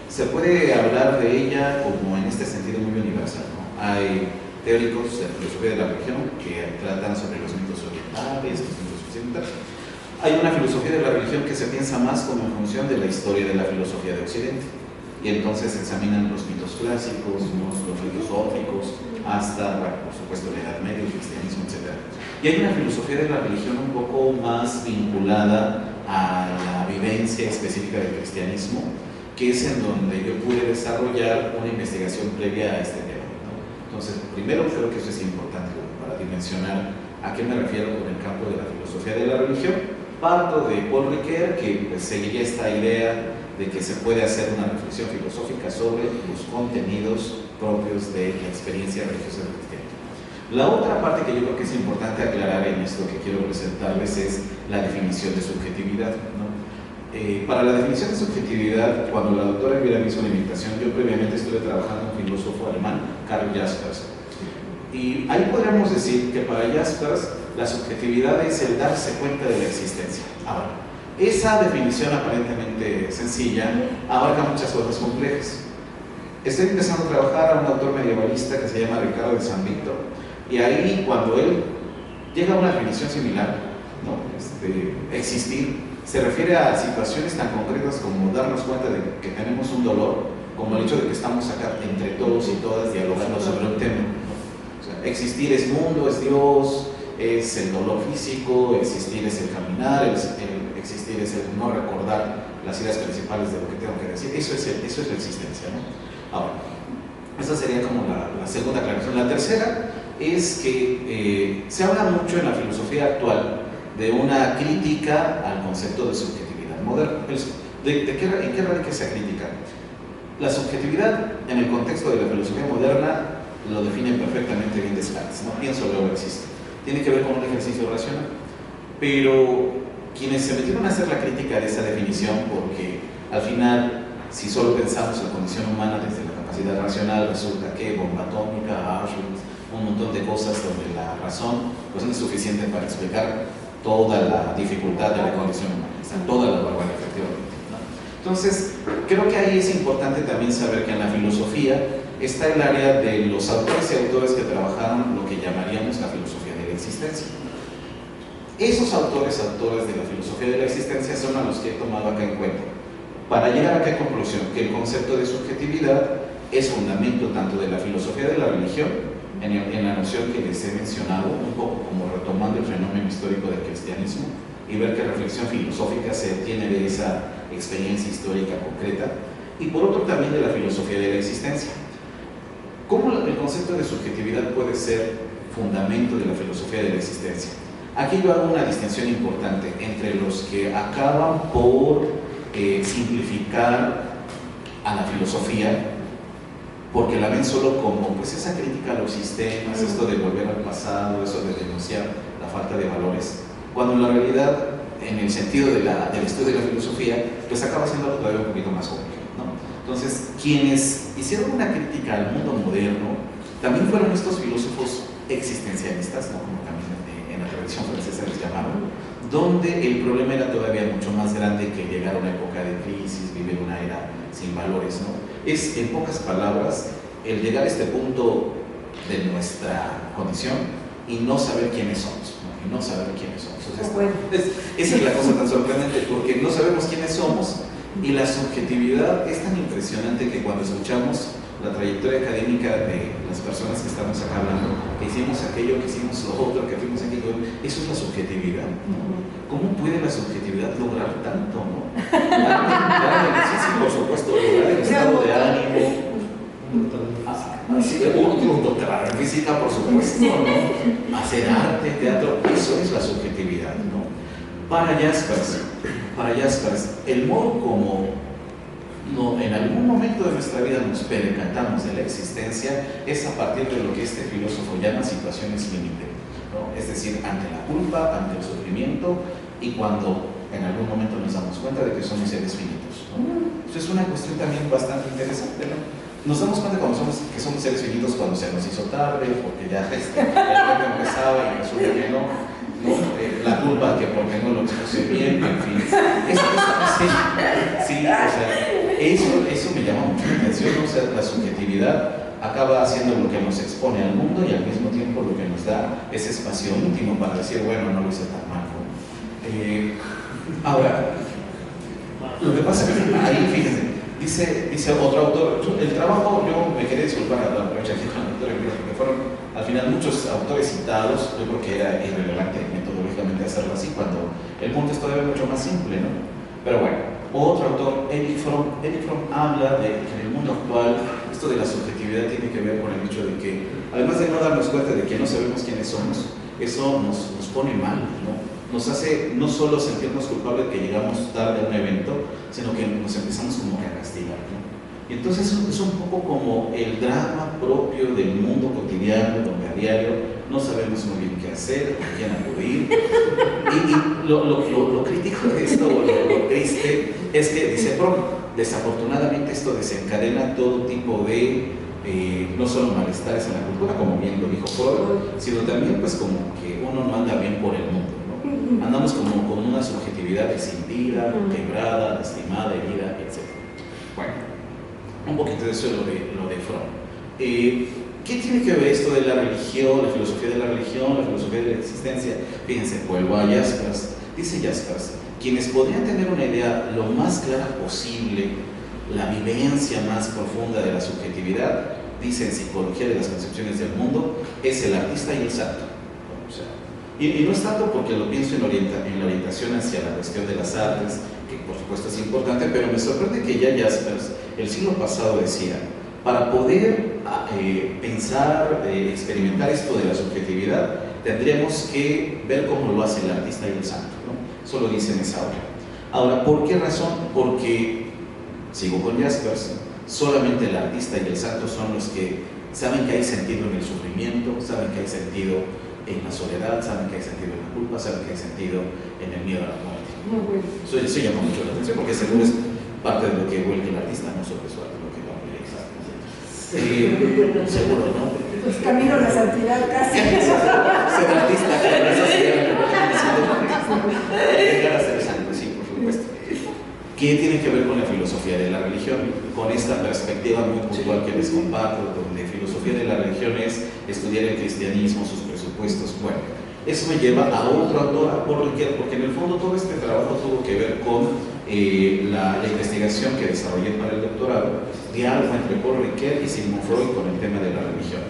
se puede hablar de ella como en este sentido muy universal, ¿no? Hay teóricos de la filosofía de la religión que tratan sobre los mitos orientales, los mitos occidentales. Hay una filosofía de la religión que se piensa más como en función de la historia de la filosofía de Occidente. Y entonces examinan los mitos clásicos, ¿no? Los filosóficos, hasta, bueno, por supuesto, la Edad Media, el cristianismo, etc. Y hay una filosofía de la religión un poco más vinculada a la vivencia específica del cristianismo, que es en donde yo pude desarrollar una investigación previa a este tema, ¿no? Entonces, primero creo que eso es importante para dimensionar a qué me refiero con el campo de la filosofía de la religión. Parto de Paul Ricoeur, que pues, seguiría esta idea de que se puede hacer una reflexión filosófica sobre los contenidos propios de la experiencia religiosa del cristianismo. La otra parte que yo creo que es importante aclarar en esto que quiero presentarles es la definición de subjetividad, ¿no? Para la definición de subjetividad, cuando la doctora Elvira me hizo una invitación, yo previamente estuve trabajando con un filósofo alemán, Karl Jaspers. Y ahí podríamos decir que para Jaspers la subjetividad es el darse cuenta de la existencia. Ahora, esa definición aparentemente sencilla abarca muchas cosas complejas. Estoy empezando a trabajar a un autor medievalista que se llama Ricardo de San Víctor, y ahí cuando él llega a una definición similar, ¿no? Existir se refiere a situaciones tan concretas como darnos cuenta de que tenemos un dolor, como el hecho de que estamos acá entre todos y todas dialogando sobre un tema, ¿no? O sea, existir es mundo, es Dios, es el dolor físico, existir es el caminar, existir es el no recordar las ideas principales de lo que tengo que decir. Eso es la existencia, ¿no? Ahora, esa sería como la segunda aclaración. La tercera es que se habla mucho en la filosofía actual de una crítica al concepto de subjetividad moderna. ¿En qué radica esa crítica? La subjetividad, en el contexto de la filosofía moderna, lo define perfectamente bien Descartes, ¿no? Pienso, luego existe. Tiene que ver con un ejercicio racional. Pero quienes se metieron a hacer la crítica de esa definición, porque al final, si solo pensamos la condición humana desde la capacidad racional, resulta que bomba atómica, Auschwitz, un montón de cosas donde la razón pues no es suficiente para explicar toda la dificultad de la condición humana, toda la barbarie, efectivamente, ¿no? Entonces, creo que ahí es importante también saber que en la filosofía está el área de los autores y autores que trabajaron lo que llamaríamos la filosofía de la existencia. Esos autores, autoras de la filosofía de la existencia son a los que he tomado acá en cuenta. Para llegar a qué conclusión, que el concepto de subjetividad es fundamento tanto de la filosofía de la religión, en la noción que les he mencionado, un poco como retomando el fenómeno histórico del cristianismo, y ver qué reflexión filosófica se tiene de esa experiencia histórica concreta, y por otro también de la filosofía de la existencia. ¿Cómo el concepto de subjetividad puede ser fundamento de la filosofía de la existencia? Aquí yo hago una distinción importante entre los que acaban por simplificar a la filosofía, porque la ven solo como pues esa crítica a los sistemas, esto de volver al pasado, eso de denunciar la falta de valores, cuando en la realidad, en el sentido del estudio de la filosofía, pues acaba siendo algo todavía un poquito más complejo, ¿no? Entonces, quienes hicieron una crítica al mundo moderno también fueron estos filósofos existencialistas, ¿no? Como también en la tradición francesa les llamaron, donde el problema era todavía mucho más grande que llegar a una época de crisis, vivir una era sin valores, ¿no? Es, en pocas palabras, el llegar a este punto de nuestra condición y no saber quiénes somos, ¿no? Y no saber quiénes somos. Esa es la cosa tan sorprendente, porque no sabemos quiénes somos y la subjetividad es tan impresionante que cuando escuchamos la trayectoria académica de las personas que estamos acá hablando, que hicimos aquello, que hicimos lo otro, que fuimos aquello, eso es la subjetividad, ¿no? ¿Cómo puede la subjetividad lograr tanto, no? Sí, por supuesto, lograr el estado de ánimo, un doctorado en física, por supuesto, ¿no? Hacer arte, teatro, eso es la subjetividad, ¿no? Para Jaspers, el modo como en algún momento de nuestra vida nos percatamos de la existencia es a partir de lo que este filósofo llama situaciones límite, ¿no? Es decir, ante la culpa, ante el sufrimiento y cuando en algún momento nos damos cuenta de que somos seres finitos, ¿no? Eso es una cuestión también bastante interesante, ¿no? Nos damos cuenta que somos seres finitos cuando se nos hizo tarde, porque ya el momento empezaba y resulta que no, la culpa que porque no lo expuse bien, en fin. Sí, o sea, eso me llama mucho la atención, ¿no? O sea, la subjetividad acaba haciendo lo que nos expone al mundo y al mismo tiempo lo que nos da ese espacio íntimo para decir, bueno, no lo hice tan mal, ¿no? Ahora, lo que pasa es que ahí, fíjense, dice otro autor, el trabajo, yo me quería disculpar a la brecha aquí con el doctor, porque fueron al final muchos autores citados, yo creo que era irrelevante metodológicamente hacerlo así, cuando el mundo es todavía mucho más simple, ¿no? Pero bueno, otro autor, Erich Fromm habla de que en el mundo actual esto de la subjetividad tiene que ver con el hecho de que, además de no darnos cuenta de que no sabemos quiénes somos, eso nos pone mal, ¿no? Nos hace no solo sentirnos culpables que llegamos tarde a un evento, sino que nos empezamos como que a castigar, ¿no? Y entonces es un poco como el drama propio del mundo cotidiano, donde a diario no sabemos muy bien qué hacer, a quién acudir. Y lo crítico de esto, lo triste, es que, dice Fromm, desafortunadamente esto desencadena todo tipo de, no solo malestares en la cultura, como bien lo dijo Freud, sino también pues como que uno no anda bien por el mundo, ¿no? Andamos como con una subjetividad escindida, quebrada, lastimada, herida, etc. Bueno, un poquito de eso es lo de Fromm. ¿Qué tiene que ver esto de la religión, la filosofía de la religión, la filosofía de la existencia? Fíjense, vuelvo a Jaspers. Dice Jaspers, quienes podrían tener una idea lo más clara posible, la vivencia más profunda de la subjetividad, dice en Psicología de las Concepciones del Mundo, es el artista y el santo. O sea, y no es tanto porque lo pienso en la orientación hacia la cuestión de las artes, que por supuesto es importante, pero me sorprende que ya Jaspers, el siglo pasado, decía, para poder pensar, experimentar esto de la subjetividad, tendríamos que ver cómo lo hace el artista y el santo, ¿no? Eso lo dice en esa obra. Ahora, ¿por qué razón? Porque, sigo con Jaspers, solamente el artista y el santo son los que saben que hay sentido en el sufrimiento, saben que hay sentido en la soledad, saben que hay sentido en la culpa, saben que hay sentido en el miedo a la muerte. Eso llama mucho la atención porque seguro es parte de lo que vuelve el artista, no sobre su arte, lo que va a realizar. Seguro, ¿no? Pues camino a la santidad casi. Ser artista, claro, eso sería llegar a ser santo, sí, por supuesto. ¿Qué tiene que ver con la filosofía de la religión? Con esta perspectiva muy puntual que les comparto, donde filosofía de la religión es estudiar el cristianismo, sus presupuestos. Bueno, Eso me lleva a otro autor, a Paul Ricoeur, porque en el fondo todo este trabajo tuvo que ver con la investigación que desarrollé para el doctorado, diálogo entre Paul Ricoeur y Sigmund Freud con el tema de la religión.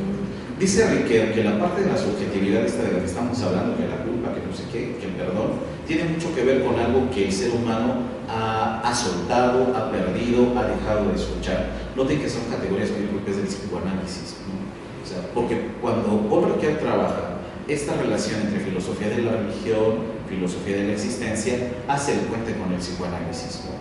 Dice Ricoeur que la parte de la subjetividad esta de la que estamos hablando, que la culpa, que no sé qué, que el perdón, tiene mucho que ver con algo que el ser humano ha soltado, ha perdido, ha dejado de escuchar. Noten que son categorías muy propias del psicoanálisis, ¿no? O sea, porque cuando Paul Ricoeur trabaja esta relación entre filosofía de la religión, filosofía de la existencia, hace el puente con el psicoanálisis, ¿no?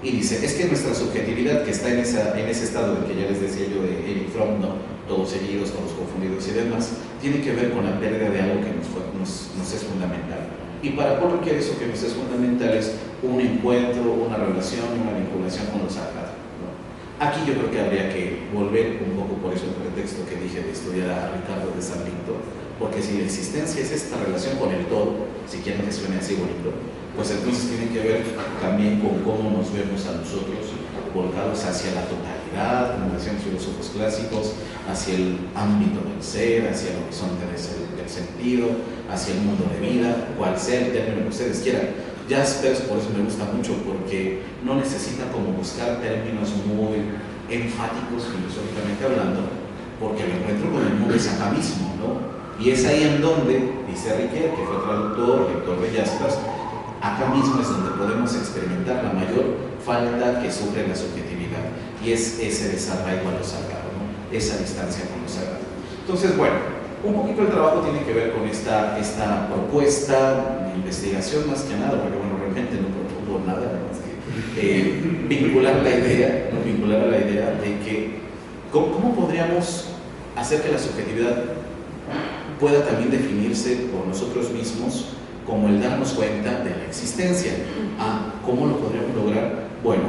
Y dice, es que nuestra subjetividad que está en ese estado de que ya les decía yo de Erich Fromm, ¿no? Todos seguidos, todos confundidos y demás, tiene que ver con la pérdida de algo que nos es fundamental. Y para Paul Ricoeur eso que nos es fundamental es un encuentro, una relación, una vinculación con lo sagrado, ¿no? Aquí yo creo que habría que volver un poco, por eso el pretexto que dije de estudiar a Ricardo de San Víctor, porque si la existencia es esta relación con el todo, si quieren que suene así bonito, pues entonces tiene que ver también con cómo nos vemos a nosotros volcados hacia la totalidad, como decían los filósofos clásicos, hacia el ámbito del ser, hacia el horizonte del sentido, hacia el mundo de vida, cual sea el término que ustedes quieran. Jaspers por eso me gusta mucho, porque no necesita como buscar términos muy enfáticos filosóficamente hablando, porque el encuentro con el mundo es acá mismo, ¿no? Y es ahí en donde, dice Ricoeur, que fue traductor, lector de Jaspers, acá mismo es donde podemos experimentar la mayor falta que sufre la subjetividad, y es ese desarraigo a lo sagrado, ¿no? Esa distancia con lo sagrado. Entonces, bueno, un poquito el trabajo tiene que ver con esta propuesta de investigación más que nada, porque bueno, realmente no propongo nada más que vincular la idea, ¿no? Vincular a la idea de que ¿cómo podríamos hacer que la subjetividad pueda también definirse por nosotros mismos como el darnos cuenta de la existencia? ¿Cómo lo podríamos lograr? Bueno,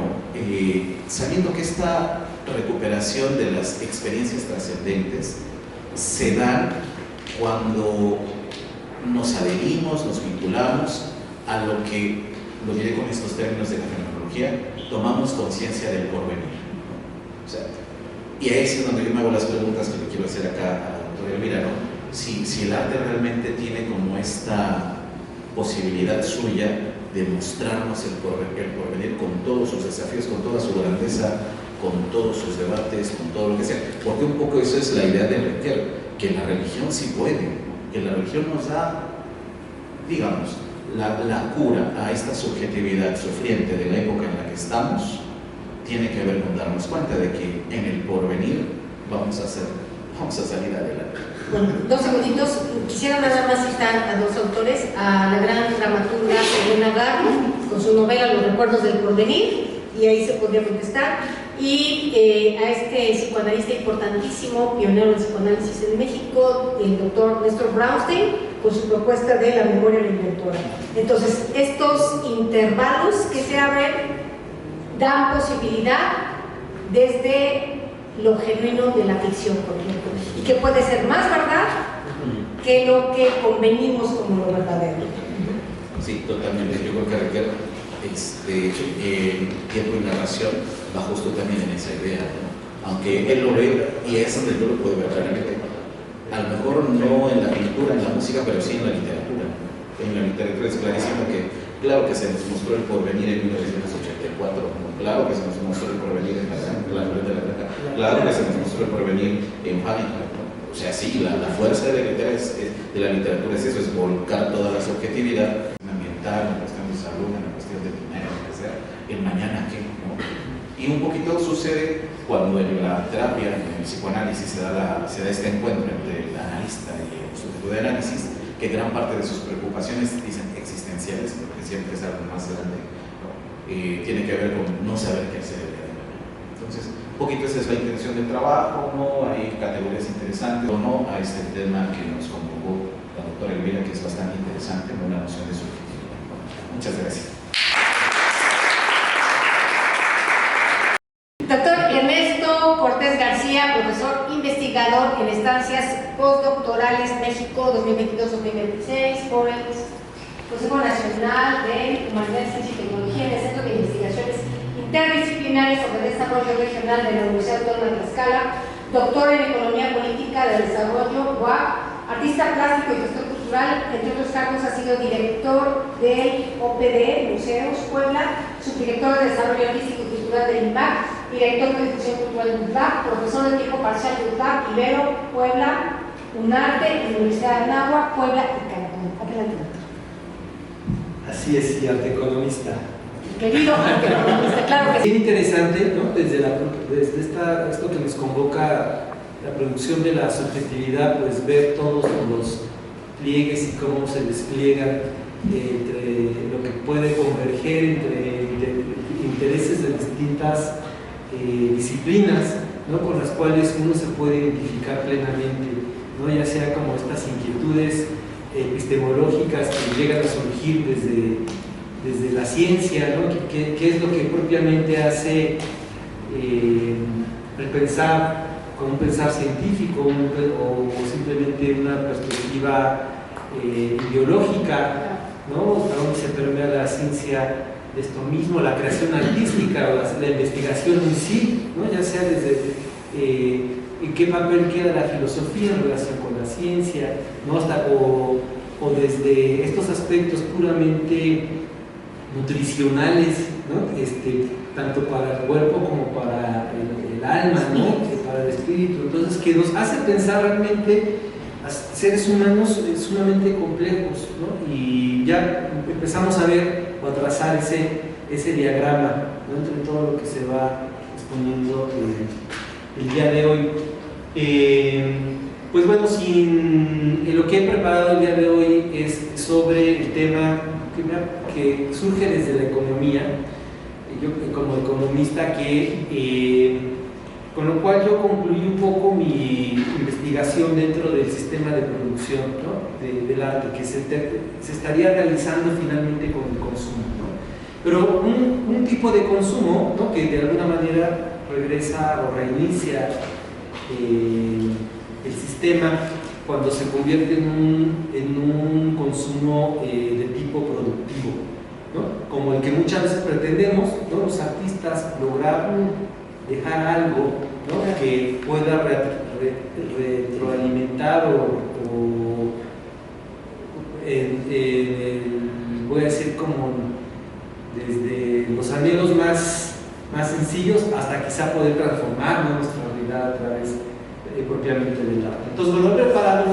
sabiendo que esta recuperación de las experiencias trascendentes se dan cuando nos adherimos, nos vinculamos a lo que, lo diré con estos términos de la fenomenología, tomamos conciencia del porvenir, ¿no? O sea, y ahí es donde yo me hago las preguntas que le quiero hacer acá a la doctora Elvira, ¿no? Si el arte realmente tiene como esta posibilidad suya de mostrarnos el porvenir con todos sus desafíos, con toda su grandeza, con todos sus debates, con todo lo que sea, porque un poco eso es la idea de Ricoeur, que la religión sí puede, que la religión nos da, digamos, la cura a esta subjetividad sufriente de la época en la que estamos, tiene que ver con darnos cuenta de que en el porvenir vamos a salir adelante. Bueno, 2 segunditos. Quisiera nada más citar a 2 autores, a la gran dramaturga Elena Garro, con su novela Los recuerdos del porvenir, y ahí se podría contestar, y a este psicoanalista importantísimo, pionero del psicoanálisis en México, el doctor Néstor Brownstein, con su propuesta de la memoria de la inventora. Entonces, estos intervalos que se abren dan posibilidad desde lo genuino de la ficción, por ejemplo, y que puede ser más verdad que lo que convenimos como lo verdadero. Sí, totalmente. Yo creo que Ricoeur, tiempo y narración va justo también en esa idea, ¿no? Aunque él lo ve, y es donde yo lo puedo ver claramente, a lo mejor no en la pintura, en la música, pero sí en la literatura. En la literatura es clarísimo que, claro que se nos mostró el porvenir en 1984, ¿no? Claro que se nos mostró el porvenir en la novela de la Granja, claro que se nos mostró el porvenir en Hamilton, ¿no? O sea, sí, la fuerza de la literatura es eso, es volcar toda la subjetividad ambiental, en cuestión de salud, en cuestión de dinero, lo que sea, el mañana qué, ¿no? Y un poquito sucede cuando en la terapia, en el psicoanálisis, se da este encuentro entre el analista y el sujeto de análisis, que gran parte de sus preocupaciones dicen existenciales, porque siempre es algo más grande, ¿no? Tiene que ver con no saber qué hacer el día de mañana. Entonces, un poquito esa es la intención del trabajo, ¿no? Hay categorías interesantes o no a este tema que nos convocó la doctora Elvira, que es bastante interesante, ¿no? La noción de subjetividad. Muchas gracias. Doctor Ernesto Cortés García, profesor investigador en estancias postdoctorales México 2022-2026 por el Consejo Nacional de Humanidades, Ciencia y Tecnología en el Centro de Investigaciones Interdisciplinarias sobre Desarrollo Regional de la Universidad Autónoma de Tlaxcala, doctor en Economía Política de Desarrollo, UAP, artista plástico y gestor cultural cultural, entre otros cargos, ha sido director del OPD, Museos Puebla, subdirector de Desarrollo Artístico y Cultural del IMAC, director de Difusión Cultural del UTLAC, profesor de tiempo parcial de UTLAC, Ibero, Puebla, UNARTE, Universidad de Anáhuac, Puebla y Cancún. Adelante, doctor. Así es, y arte economista. Querido arte economista, claro que Es sí. bien interesante, ¿no? Desde esto que nos convoca la producción de la subjetividad, pues ver todos los pliegues y cómo se despliegan entre lo que puede converger entre intereses de distintas disciplinas, ¿no? Con las cuales uno se puede identificar plenamente, ¿no? Ya sea como estas inquietudes epistemológicas que llegan a surgir desde la ciencia, ¿no? ¿Qué es lo que propiamente hace repensar con un pensar científico o simplemente una perspectiva ideológica, ¿no? A donde se permea la ciencia de esto mismo, la creación artística o la investigación en sí, ¿no? Ya sea desde en qué papel queda la filosofía en relación con la ciencia, ¿no? O desde estos aspectos puramente nutricionales, ¿no? Tanto para el cuerpo como para el alma, ¿no? Para el espíritu. Entonces, que nos hace pensar realmente a seres humanos sumamente complejos, ¿no? Y ya empezamos a ver o a trazar ese diagrama, ¿no? Entre todo lo que se va exponiendo el día de hoy. Pues bueno, lo que he preparado el día de hoy es sobre el tema que surge desde la economía, yo como economista, con lo cual yo concluí un poco mi investigación dentro del sistema de producción, ¿no? del arte, que se estaría realizando finalmente con el consumo, ¿no? Pero un tipo de consumo, ¿no? Que de alguna manera regresa o reinicia el sistema cuando se convierte en un consumo de tipo productivo, ¿no? Como el que muchas veces pretendemos, ¿no? Los artistas, lograr dejar algo, ¿no? Que pueda retroalimentar voy a decir como desde los anhelos más sencillos hasta quizá poder transformar, ¿no? Nuestra realidad a través propiamente del arte. Entonces, bueno, he preparado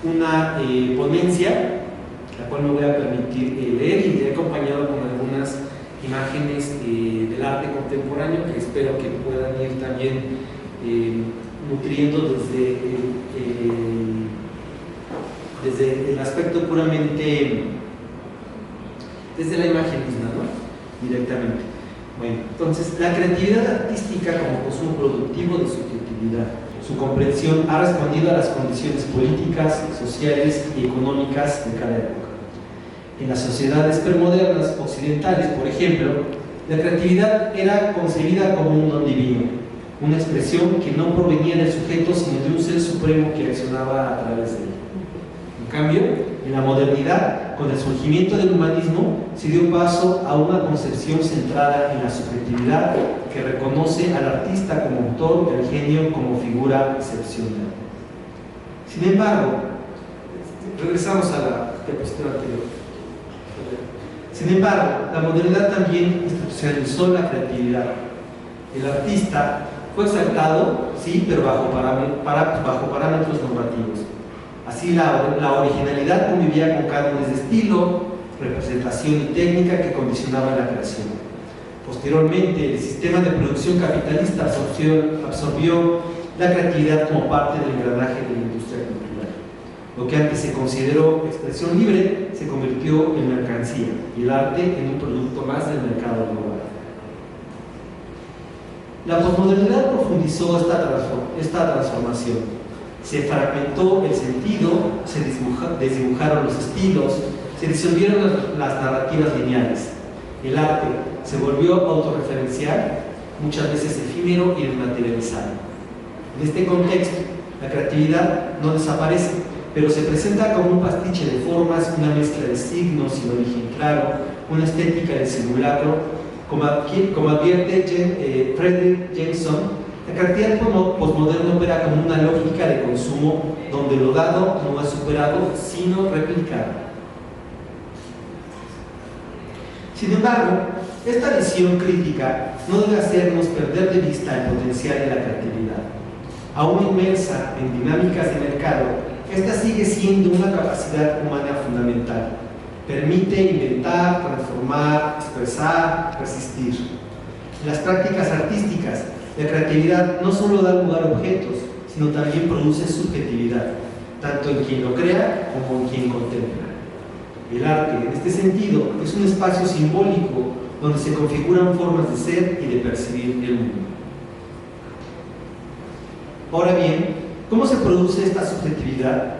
una ponencia, la cual me voy a permitir leer, y he acompañado con algunas imágenes del arte contemporáneo que espero que puedan ir también nutriendo desde el aspecto puramente, desde la imagen misma, ¿no? Directamente. Bueno, entonces, la creatividad artística como consumo productivo de subjetividad. Su comprensión ha respondido a las condiciones políticas, sociales y económicas de cada época. En las sociedades premodernas occidentales, por ejemplo, la creatividad era concebida como un don divino, una expresión que no provenía del sujeto, sino de un ser supremo que accionaba a través de él. En cambio, en la modernidad, con el surgimiento del humanismo, se dio paso a una concepción centrada en la subjetividad que reconoce al artista como autor y al genio como figura excepcional. Sin embargo, regresamos a la diapositiva anterior. Sin embargo, la modernidad también institucionalizó la creatividad. El artista fue exaltado, sí, pero bajo parámetros normativos. Así, la originalidad convivía con cánones de estilo, representación y técnica que condicionaban la creación. Posteriormente, el sistema de producción capitalista absorbió la creatividad como parte del engranaje de la industria cultural. Lo que antes se consideró expresión libre se convirtió en mercancía y el arte en un producto más del mercado global. La posmodernidad profundizó esta transformación. Se fragmentó el sentido, se desdibujaron los estilos, se disolvieron las narrativas lineales. El arte se volvió autorreferencial, muchas veces efímero y desmaterializado. En este contexto, la creatividad no desaparece, pero se presenta como un pastiche de formas, una mezcla de signos sin origen claro, una estética del simulacro, como advierte Frederick Jameson, La creatividad posmoderna opera como una lógica de consumo donde lo dado no es superado, sino replicado. Sin embargo, esta visión crítica no debe hacernos perder de vista el potencial de la creatividad. Aún inmersa en dinámicas de mercado, esta sigue siendo una capacidad humana fundamental. Permite inventar, transformar, expresar, resistir. En las prácticas artísticas, la creatividad no solo da lugar a objetos, sino también produce subjetividad, tanto en quien lo crea como en quien contempla. El arte, en este sentido, es un espacio simbólico donde se configuran formas de ser y de percibir el mundo. Ahora bien, ¿cómo se produce esta subjetividad?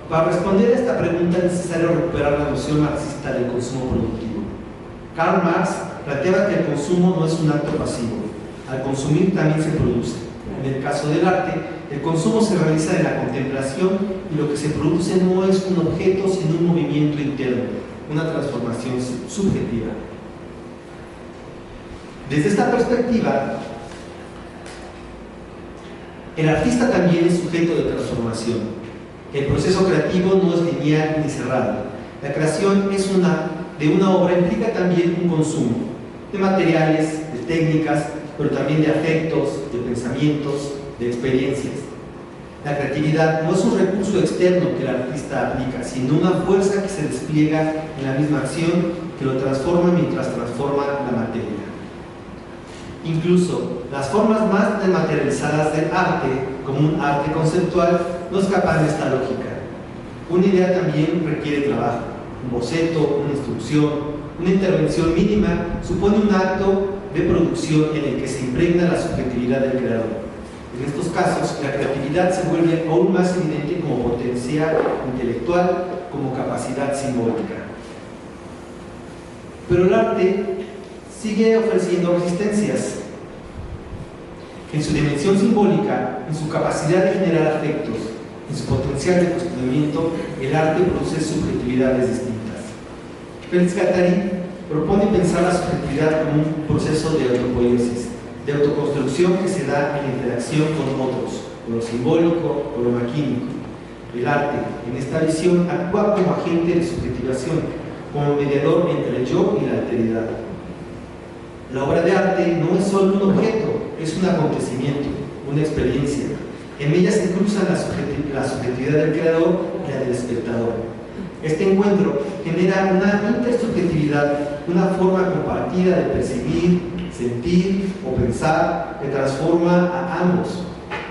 Para responder a esta pregunta es necesario recuperar la noción marxista del consumo productivo. Karl Marx planteaba que el consumo no es un acto pasivo. Al consumir también se produce. En el caso del arte, el consumo se realiza en la contemplación y lo que se produce no es un objeto sino un movimiento interno, una transformación subjetiva. Desde esta perspectiva, el artista también es sujeto de transformación. El proceso creativo no es lineal ni cerrado. La creación de una obra implica también un consumo de materiales, de técnicas, pero también de afectos, de pensamientos, de experiencias. La creatividad no es un recurso externo que el artista aplica, sino una fuerza que se despliega en la misma acción que lo transforma mientras transforma la materia. Incluso las formas más desmaterializadas del arte, como un arte conceptual, no escapan de esta lógica. Una idea también requiere trabajo. Un boceto, una instrucción, una intervención mínima supone un acto de producción en el que se impregna la subjetividad del creador. En estos casos, la creatividad se vuelve aún más evidente como potencial intelectual, como capacidad simbólica. Pero el arte sigue ofreciendo resistencias. En su dimensión simbólica, en su capacidad de generar afectos, en su potencial de cuestionamiento, el arte produce subjetividades distintas. Félix Guattari propone pensar la subjetividad como un proceso de autopoiesis, de autoconstrucción que se da en la interacción con otros, con lo simbólico, con lo maquínico. El arte, en esta visión, actúa como agente de subjetivación, como mediador entre el yo y la alteridad. La obra de arte no es solo un objeto, es un acontecimiento, una experiencia. En ella se cruzan la subjetividad del creador y la del espectador. Este encuentro genera una intersubjetividad, una forma compartida de percibir, sentir o pensar que transforma a ambos.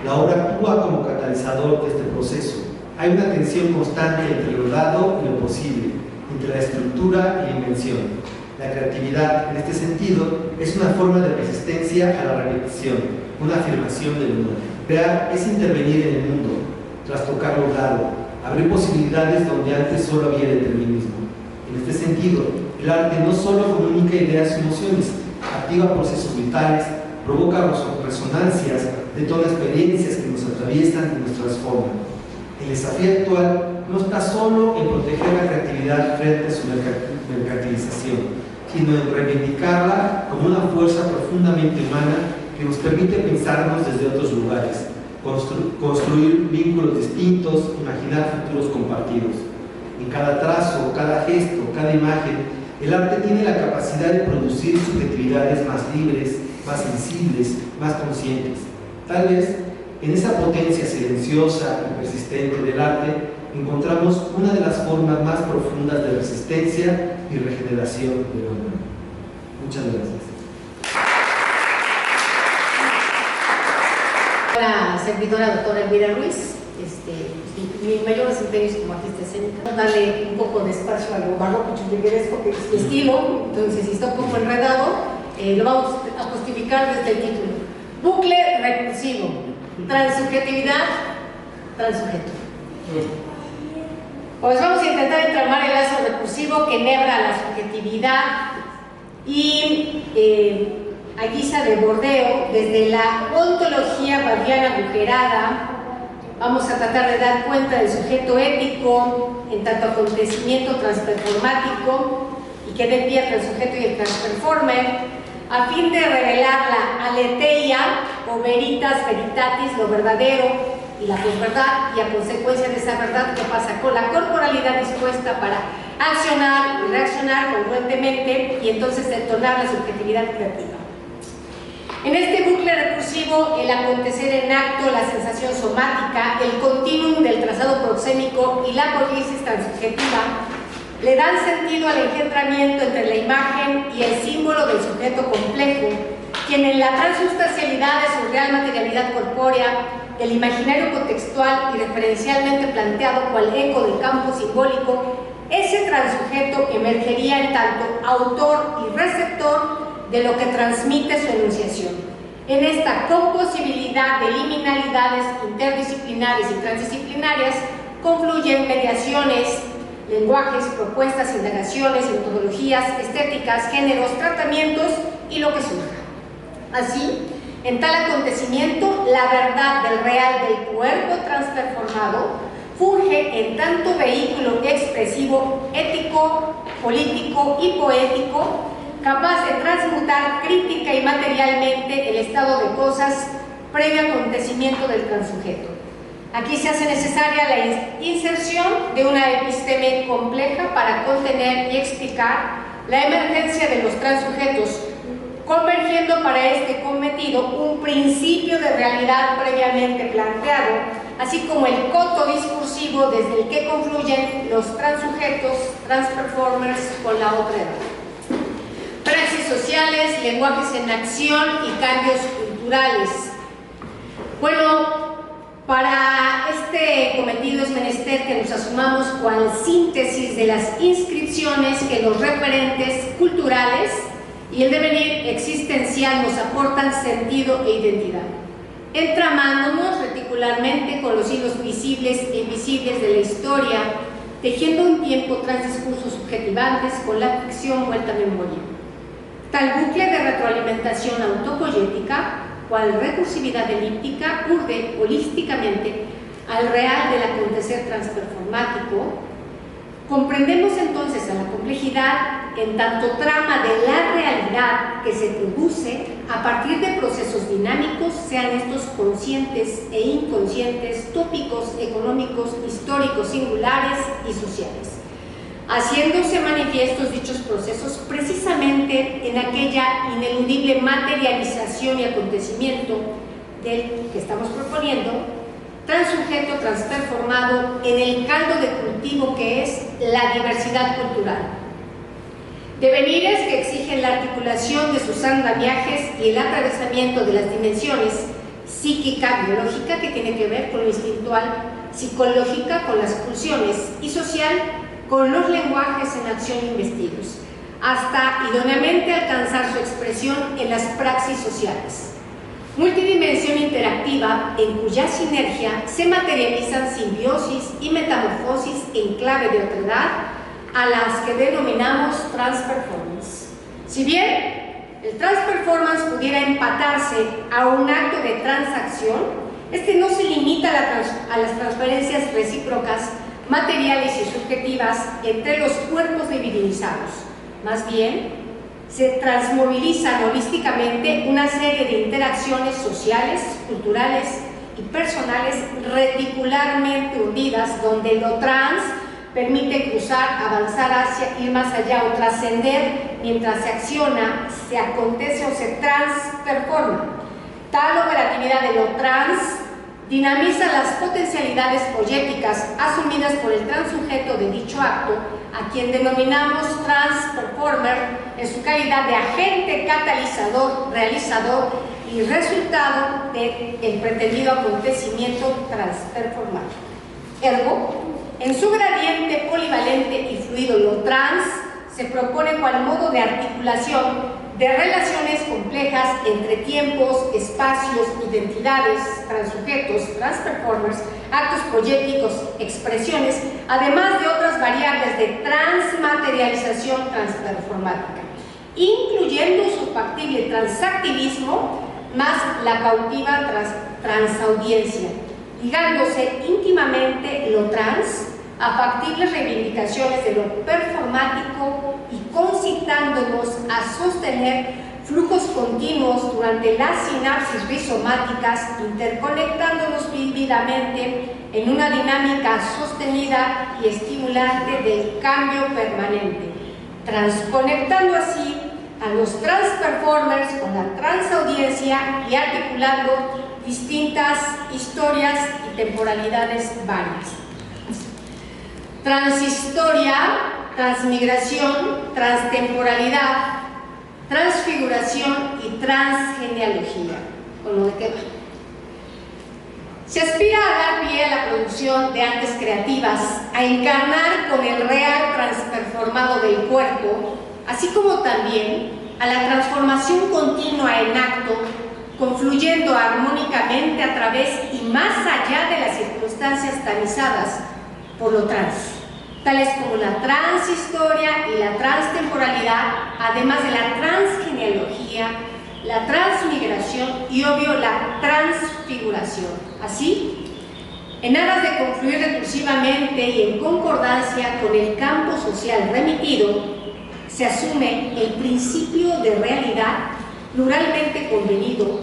La obra actúa como catalizador de este proceso. Hay una tensión constante entre lo dado y lo posible, entre la estructura y la invención. La creatividad, en este sentido, es una forma de resistencia a la repetición, una afirmación del mundo. Crear es intervenir en el mundo, trastocar lo dado, abrir posibilidades donde antes solo había determinismo. En este sentido, el arte no solo comunica ideas y emociones, activa procesos vitales, provoca resonancias, detona experiencias que nos atraviesan y nos transforman. El desafío actual no está solo en proteger la creatividad frente a su mercantilización, sino en reivindicarla como una fuerza profundamente humana que nos permite pensarnos desde otros lugares, construir vínculos distintos, imaginar futuros compartidos. En cada trazo, cada gesto, cada imagen, el arte tiene la capacidad de producir subjetividades más libres, más sensibles, más conscientes. Tal vez en esa potencia silenciosa y persistente del arte encontramos una de las formas más profundas de resistencia y regeneración del hombre. Muchas gracias. La servidora doctora Elvira Ruiz, mi mayor desempeño es como artista escénica, darle un poco de espacio a lo barroco churrigueresco, que es mi estilo. Entonces, si está un poco enredado, lo vamos a justificar desde el título. Bucle recursivo, transsubjetividad, transujeto. Pues vamos a intentar entramar el lazo recursivo que enhebra la subjetividad y a guisa de bordeo, desde la ontología bardiana agujerada, vamos a tratar de dar cuenta del sujeto ético en tanto acontecimiento transperformático y que dé pie al transujeto y el transperformer, a fin de revelar la aletheia o veritas veritatis, lo verdadero y la posverdad, y a consecuencia de esa verdad, ¿qué pasa? Con la corporalidad dispuesta para accionar y reaccionar congruentemente y entonces detonar la subjetividad creativa. En este bucle recursivo, el acontecer en acto, la sensación somática, el continuum del trazado proxémico y la polisis transubjetiva le dan sentido al engendramiento entre la imagen y el símbolo del sujeto complejo, quien en la transustancialidad de su real materialidad corpórea, del imaginario contextual y referencialmente planteado cual eco del campo simbólico, ese transujeto emergería en tanto autor y receptor de lo que transmite su enunciación. En esta composibilidad de liminalidades interdisciplinares y transdisciplinarias confluyen mediaciones, lenguajes, propuestas, indagaciones, metodologías, estéticas, géneros, tratamientos y lo que surja. Así, en tal acontecimiento, la verdad del real del cuerpo transperformado funge en tanto vehículo expresivo, ético, político y poético, capaz de transmutar crítica y materialmente el estado de cosas previo acontecimiento del transujeto. Aquí se hace necesaria la inserción de una episteme compleja para contener y explicar la emergencia de los transujetos, convergiendo para este cometido un principio de realidad previamente planteado, así como el coto discursivo desde el que confluyen los transujetos, transperformers con la otra edad. Praxis sociales, lenguajes en acción y cambios culturales. Bueno, para este cometido es menester que nos asumamos cual síntesis de las inscripciones que los referentes culturales y el devenir existencial nos aportan sentido e identidad, entramándonos reticularmente con los hilos visibles e invisibles de la historia, tejiendo un tiempo transdiscursos subjetivantes con la ficción vuelta a memoria. Tal bucle de retroalimentación autopoyética, cual recursividad elíptica, urde holísticamente al real del acontecer transperformático. Comprendemos entonces a la complejidad en tanto trama de la realidad que se produce a partir de procesos dinámicos, sean estos conscientes e inconscientes, tópicos, económicos, históricos, singulares y sociales, haciéndose manifiestos dichos procesos precisamente en aquella ineludible materialización y acontecimiento del que estamos proponiendo, transujeto transperformado en el caldo de cultivo que es la diversidad cultural. Devenires que exigen la articulación de sus andamiajes y el atravesamiento de las dimensiones psíquica, biológica, que tiene que ver con lo instintual, psicológica con las pulsiones y social con los lenguajes en acción investidos, hasta idóneamente alcanzar su expresión en las praxis sociales. Multidimensión interactiva en cuya sinergia se materializan simbiosis y metamorfosis en clave de otredad a las que denominamos transperformance. Si bien el transperformance pudiera empatarse a un acto de transacción, este no se limita a las transferencias recíprocas materiales y subjetivas entre los cuerpos divininizados. Más bien, se transmovilizan holísticamente una serie de interacciones sociales, culturales y personales reticularmente unidas, donde lo trans permite cruzar, avanzar hacia, ir más allá o trascender mientras se acciona, se acontece o se transperforma. Tal operatividad de lo trans dinamiza las potencialidades poéticas asumidas por el transujeto de dicho acto, a quien denominamos transperformer en su calidad de agente catalizador, realizador y resultado del pretendido acontecimiento transperformado. Ergo, en su gradiente polivalente y fluido lo trans se propone cual modo de articulación de relaciones complejas entre tiempos, espacios, identidades, transujetos, transperformers, actos proyéticos, expresiones, además de otras variables de transmaterialización transperformática, incluyendo su factible transactivismo más la cautiva transaudiencia, ligándose íntimamente lo trans a factibles reivindicaciones de lo performático y concitándonos a sostener flujos continuos durante las sinapsis rizomáticas, interconectándonos vívidamente en una dinámica sostenida y estimulante del cambio permanente, transconectando así a los transperformers con la transaudiencia y articulando distintas historias y temporalidades varias. Transhistoria, transmigración, transtemporalidad, transfiguración y transgenealogía, con lo de que va. Se aspira a dar pie a la producción de artes creativas, a encarnar con el real transperformado del cuerpo, así como también a la transformación continua en acto, confluyendo armónicamente a través y más allá de las circunstancias tamizadas por lo trans, tales como la transhistoria y la transtemporalidad, además de la transgenealogía, la transmigración y, obvio, la transfiguración. Así, en aras de confluir recursivamente y en concordancia con el campo social remitido, se asume el principio de realidad pluralmente convenido,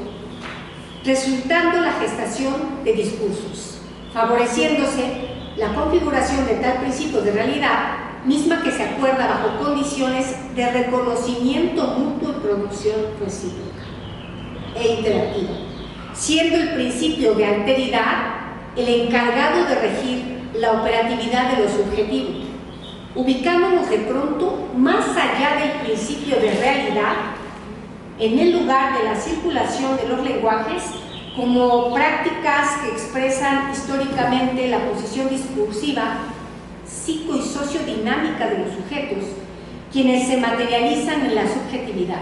resultando la gestación de discursos, favoreciéndose la configuración de tal principio de realidad misma que se acuerda bajo condiciones de reconocimiento mutuo y producción recíproca e interactiva, siendo el principio de alteridad el encargado de regir la operatividad de lo subjetivo, ubicándonos de pronto más allá del principio de realidad en el lugar de la circulación de los lenguajes como prácticas que expresan históricamente la posición discursiva, psico- y sociodinámica de los sujetos, quienes se materializan en la subjetividad,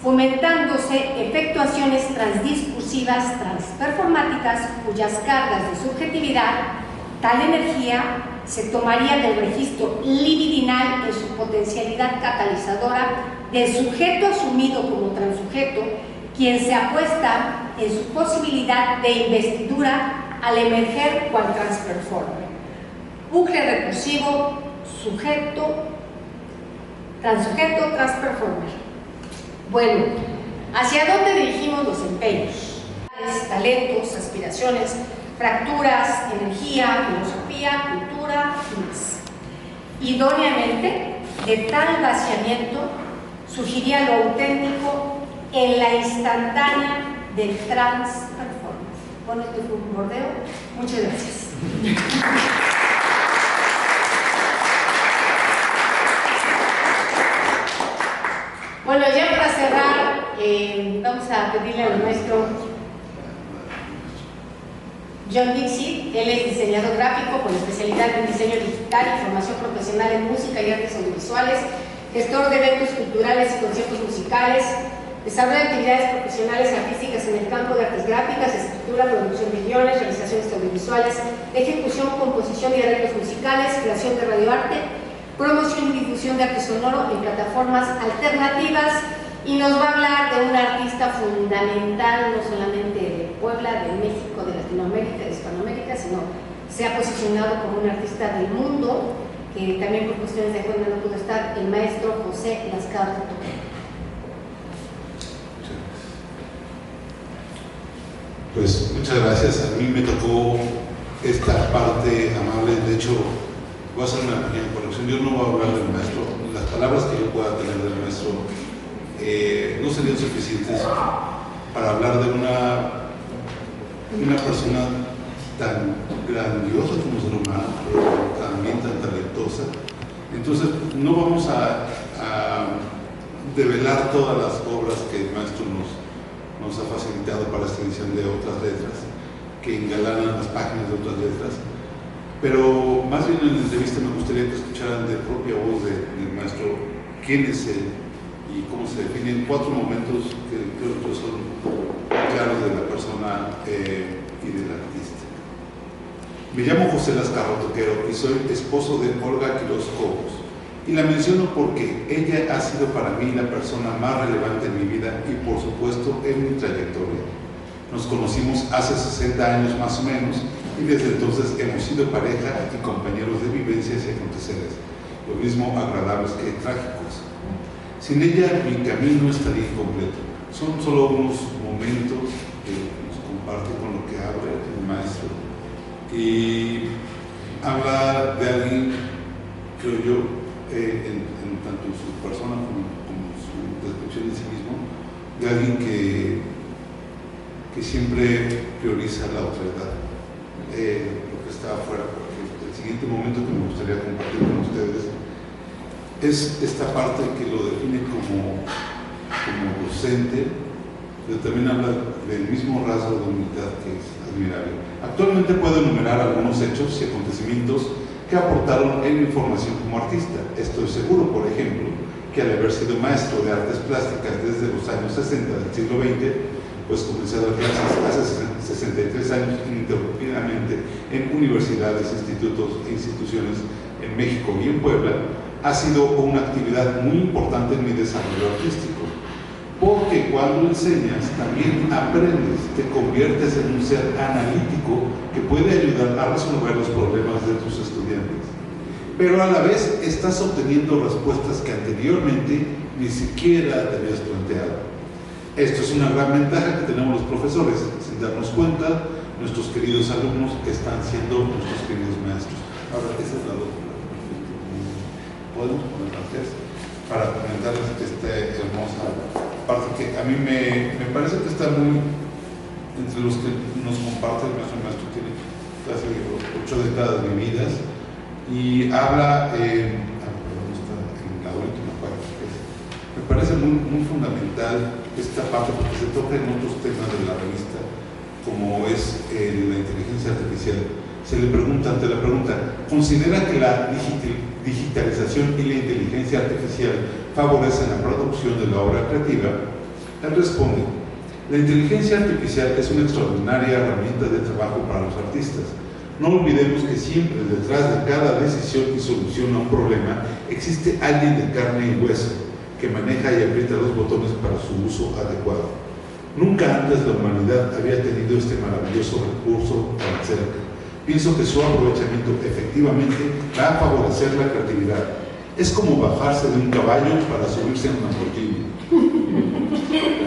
fomentándose efectuaciones transdiscursivas, transperformáticas, cuyas cargas de subjetividad, tal energía, se tomaría del registro libidinal en su potencialidad catalizadora del sujeto asumido como transujeto, quien se apuesta en su posibilidad de investidura al emerger cual transperformer. Bucle recursivo, sujeto, transujeto, transperformer. Bueno, ¿hacia dónde dirigimos los empeños? Talentos, aspiraciones, fracturas, energía, filosofía, cultura y más. Idóneamente, de tal vaciamiento surgiría lo auténtico en la instantánea del transperformance. Bueno, esto fue un bordeo. Muchas gracias. Bueno, ya para cerrar, vamos a pedirle al maestro John Dixit. Él es diseñador gráfico con especialidad en diseño digital y formación profesional en música y artes audiovisuales, gestor de eventos culturales y conciertos musicales, desarrolla actividades profesionales y artísticas en el campo de artes gráficas, escritura, producción de guiones, realizaciones audiovisuales, ejecución, composición y arreglos musicales, creación de radioarte, promoción y difusión de arte sonoro en plataformas alternativas, y nos va a hablar de un artista fundamental, no solamente de Puebla, de México, de Latinoamérica, de Hispanoamérica, sino se ha posicionado como un artista del mundo, que también por cuestiones de agenda no pudo estar, el maestro José Lascano. Pues muchas gracias. A mí me tocó esta parte amable. De hecho, voy a hacer una pequeña corrección. Yo no voy a hablar del maestro. Las palabras que yo pueda tener del maestro no serían suficientes para hablar de una persona tan grandiosa como ser humano, pero también tan talentosa. Entonces, no vamos a develar todas las obras que el maestro nos ha facilitado para esta edición de otras letras, que engalanan las páginas de otras letras, pero más bien en la entrevista me gustaría que escucharan de propia voz del maestro quién es él y cómo se definen 4 momentos que creo que son claros de la persona y del artista. Me llamo José Lascano Toquero y soy esposo de Olga Quiroz Cobos. Y la menciono porque ella ha sido para mí la persona más relevante en mi vida y por supuesto en mi trayectoria. Nos conocimos hace 60 años más o menos y desde entonces hemos sido pareja y compañeros de vivencias y aconteceres, lo mismo agradables que trágicos. Sin ella mi camino estaría incompleto. Son solo unos momentos que nos comparte con lo que habla el maestro. Y habla de alguien, creo yo, en tanto su persona como su descripción de sí mismo, de alguien que siempre prioriza la otredad, lo que está afuera. Porque el siguiente momento que me gustaría compartir con ustedes es esta parte que lo define como docente, pero también habla del mismo rasgo de humildad que es admirable. Actualmente puedo enumerar algunos hechos y acontecimientos que aportaron en mi formación como artista. Estoy seguro, por ejemplo, que al haber sido maestro de artes plásticas desde los años 60 del siglo XX, pues comencé a dar clases hace 63 años ininterrumpidamente en universidades, institutos e instituciones en México y en Puebla, ha sido una actividad muy importante en mi desarrollo artístico. Porque cuando enseñas también aprendes, te conviertes en un ser analítico que puede ayudar a resolver los problemas de tus estudiantes. Pero a la vez estás obteniendo respuestas que anteriormente ni siquiera te habías planteado. Esto es una gran ventaja que tenemos los profesores. Sin darnos cuenta, nuestros queridos alumnos están siendo nuestros queridos maestros. Ahora, esa es la doctora. Podemos poner la tercera para comentarles esta hermosa parte que a mí me parece que está muy entre los que nos comparte el maestro tiene casi 8 décadas vividas y habla en la última parte, me parece muy fundamental esta parte porque se toca en otros temas de la revista como es la inteligencia artificial. Se le pregunta, ante la pregunta, ¿considera que la digitalización y la inteligencia artificial favorecen la producción de la obra creativa? Él responde, la inteligencia artificial es una extraordinaria herramienta de trabajo para los artistas. No olvidemos que siempre detrás de cada decisión y solución a un problema existe alguien de carne y hueso que maneja y aprieta los botones para su uso adecuado. Nunca antes la humanidad había tenido este maravilloso recurso tan cerca. Pienso que su aprovechamiento efectivamente va a favorecer la creatividad. Es como bajarse de un caballo para subirse en una Lamborghini.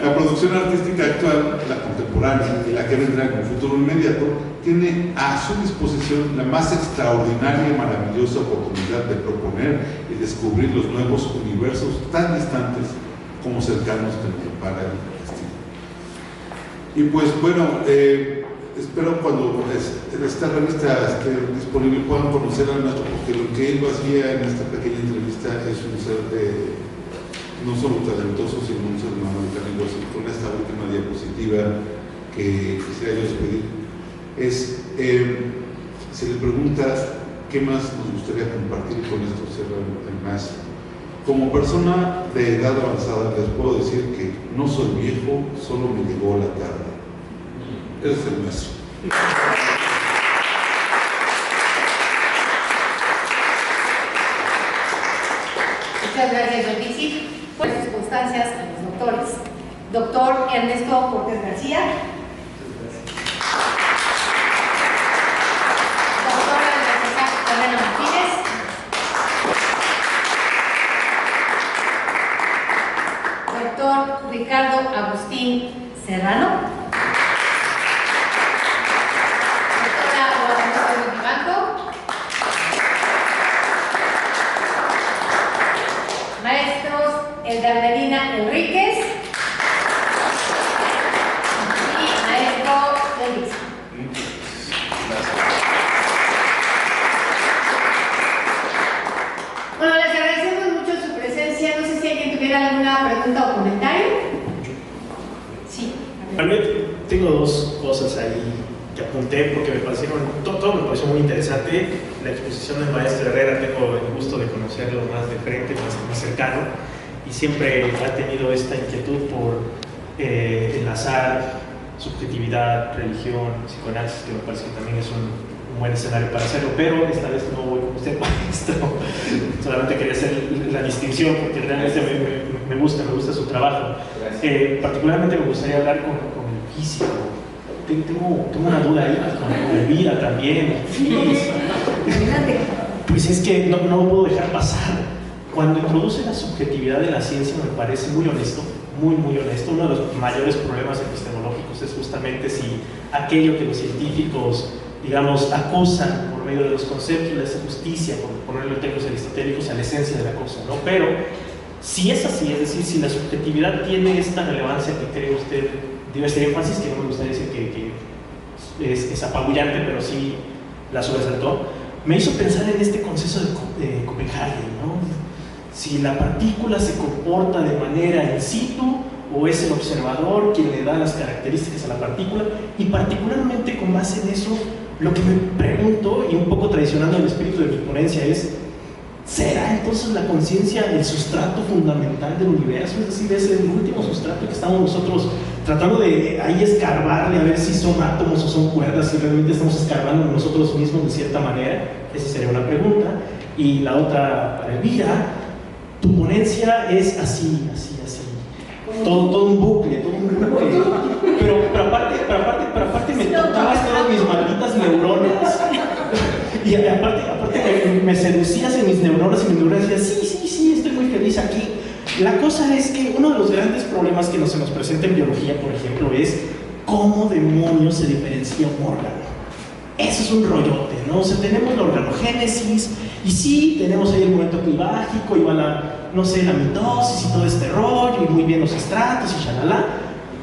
La producción artística actual, la contemporánea y la que vendrá en un futuro inmediato, tiene a su disposición la más extraordinaria y maravillosa oportunidad de proponer y descubrir los nuevos universos tan distantes como cercanos que nos depara el destino. Y pues bueno, espero cuando esta revista esté disponible puedan conocer al maestro, porque lo que él hacía en esta pequeña entrevista es un ser no solo talentoso, sino un ser humano de carne y hueso. Con esta última diapositiva que quisiera yo despedir, se le pregunta qué más nos gustaría compartir con esto, cierra el maestro. Como persona de edad avanzada les puedo decir que no soy viejo, solo me llegó la tarde. Ese es el maestro. Muchas gracias, don Pizzi. Por las circunstancias a los doctores. Doctor Ernesto Cortés García. Doctora Elena Martínez. Doctor Ricardo Agustín Serrano. Maestros Eldardelina Enríquez y maestro Félix. Bueno, les agradecemos mucho su presencia. No sé si alguien tuviera alguna pregunta o comentario. Sí. Realmente tengo dos cosas ahí que apunté porque me parecieron, todo me pareció muy interesante. La exposición del maestro Herrera tengo el gusto de conocerlo más de frente, más cercano, y siempre ha tenido esta inquietud por enlazar subjetividad, religión, psicoanálisis, que me parece que también es un buen escenario para hacerlo, pero esta vez no voy con usted, maestro. Solamente quería hacer la distinción porque realmente me gusta su trabajo. Particularmente me gustaría hablar con el físico. Tengo una duda ahí con Elvira también. Pues es que no puedo dejar pasar cuando introduce la subjetividad de la ciencia me parece muy honesto, muy honesto. Uno de los mayores problemas epistemológicos es justamente si aquello que los científicos, digamos, acusan por medio de los conceptos le hace justicia, por ponerlo en términos aristotélicos, a la esencia de la cosa, ¿no? Pero si es así, es decir, si la subjetividad tiene esta relevancia que cree usted, digo este énfasis, que no me gustaría decir que es apabullante, pero sí la sobresaltó, me hizo pensar en este consenso de Copenhague, ¿no? Si la partícula se comporta de manera in situ o es el observador quien le da las características a la partícula, y particularmente con base en eso, lo que me pregunto, y un poco traicionando el espíritu de mi ponencia, es ¿será entonces la conciencia el sustrato fundamental del universo? Es decir, es el último sustrato que estamos nosotros tratando de ahí escarbarle a ver si son átomos o son cuerdas, si realmente estamos escarbando nosotros mismos de cierta manera. Esa sería una pregunta. Y la otra para Elvira: tu ponencia es así, todo un bucle, pero aparte me tocabas todas mis malditas neuronas. Y aparte me seducías en mis neuronas y mis neuronas decías, sí, estoy muy feliz aquí. La cosa es que uno de los grandes problemas que se nos presenta en biología, por ejemplo, es cómo demonios se diferencia un órgano. Eso es un rollote, ¿no? O sea, tenemos la organogénesis y sí, tenemos ahí el momento clivágico y va la mitosis y todo este rollo y muy bien los estratos y shalala,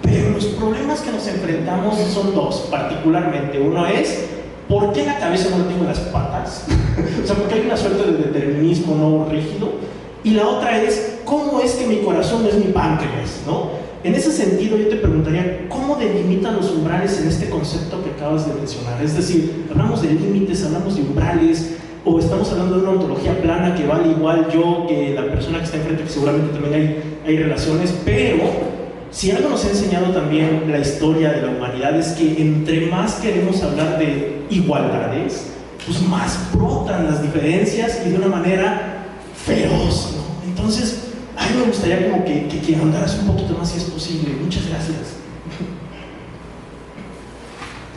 pero los problemas que nos enfrentamos son dos, particularmente. Uno es ¿por qué la cabeza no tiene las patas? O sea, porque hay una suerte de determinismo no rígido. Y la otra es, ¿cómo es que mi corazón no es mi páncreas? ¿No? En ese sentido, yo te preguntaría, ¿cómo delimitan los umbrales en este concepto que acabas de mencionar? Es decir, hablamos de límites, hablamos de umbrales, o estamos hablando de una ontología plana que vale igual yo que la persona que está enfrente, que seguramente también hay relaciones, pero si algo nos ha enseñado también la historia de la humanidad es que entre más queremos hablar de igualdades, pues más brotan las diferencias y de una manera feroz, ¿no? Entonces, a mí me gustaría como que ahondaras un poquito más si es posible. Muchas gracias.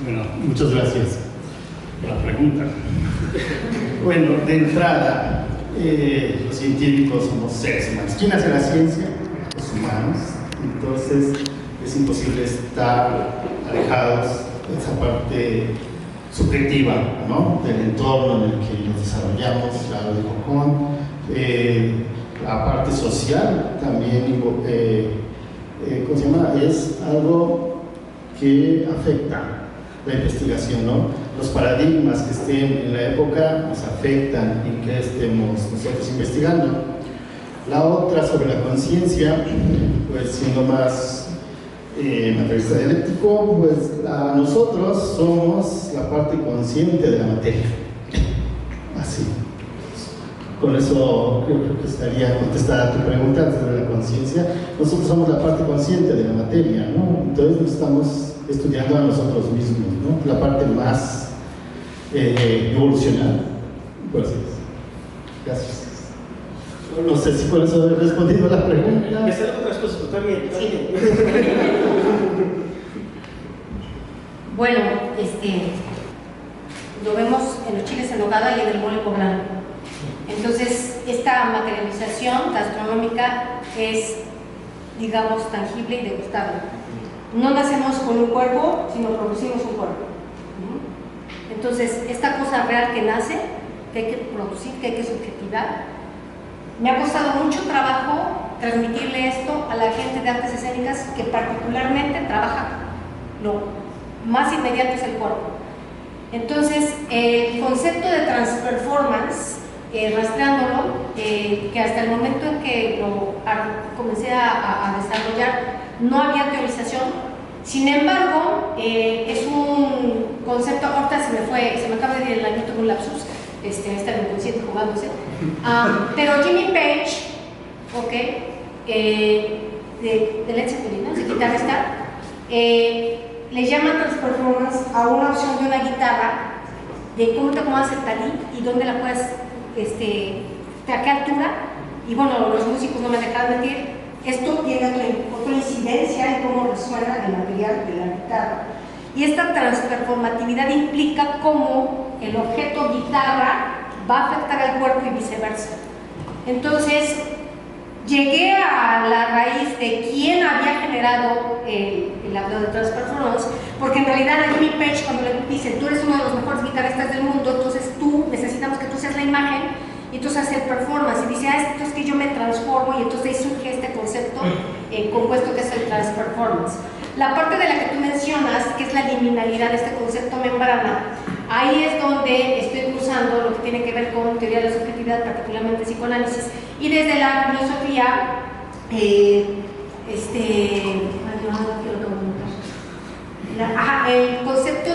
Bueno, muchas gracias por la pregunta. Bueno, de entrada, los científicos somos seres humanos. ¿Quién hace la ciencia? Los humanos. Entonces es imposible estar alejados de esa parte subjetiva, ¿no? Del entorno en el que nos desarrollamos, ya lo dijo Juan. La parte social también, ¿cómo se llama? Es algo que afecta la investigación, ¿no? Los paradigmas que estén en la época nos afectan en que estemos nosotros investigando. La otra, sobre la conciencia, pues siendo más materialista dialéctico, pues nosotros somos la parte consciente de la materia. Así. Con eso creo que estaría contestada tu pregunta sobre la conciencia. Nosotros somos la parte consciente de la materia, ¿no? Entonces nos estamos estudiando a nosotros mismos, ¿no? La parte más evolucionada. Pues, gracias. No sé si con eso he respondido a la pregunta. Me salen otras cosas, pero está bien. Bueno, lo vemos en los chiles en nogada y en el mole poblano. Entonces, esta materialización gastronómica es, digamos, tangible y degustable. No nacemos con un cuerpo, sino producimos un cuerpo. Entonces, esta cosa real que nace, que hay que producir, que hay que subjetivar, me ha costado mucho trabajo transmitirle esto a la gente de artes escénicas que particularmente trabaja lo más inmediato es el cuerpo. Entonces, el concepto de transperformance, rastreándolo, que hasta el momento en que lo comencé a desarrollar, no había teorización. Sin embargo, es un concepto, ahorita se me acaba de ir el añito con un lapsus, está el inconsciente jugándose, pero Jimmy Page, de Led Zeppelin, ¿no? De guitarrista, le llama transperformance a una opción de una guitarra, de cómo te acomodas el talí y dónde la puedes, a qué altura, y bueno, los músicos no me dejan mentir, esto tiene otra incidencia en cómo resuena el material de la guitarra. Y esta transperformatividad implica cómo el objeto guitarra va a afectar al cuerpo y viceversa. Entonces, llegué a la raíz de quién había generado el audio de Transperformance, porque en realidad en mi page, cuando le dicen, tú eres uno de los mejores guitarristas del mundo, entonces necesitamos que tú seas la imagen, y entonces hace el performance, y dice, entonces que yo me transformo, y entonces ahí surge este concepto compuesto que es el Transperformance. La parte de la que tú mencionas, que es la liminalidad de este concepto membrana, ahí es donde estoy usando lo que tiene que ver con teoría de la subjetividad, particularmente psicoanálisis, y desde la filosofía, el concepto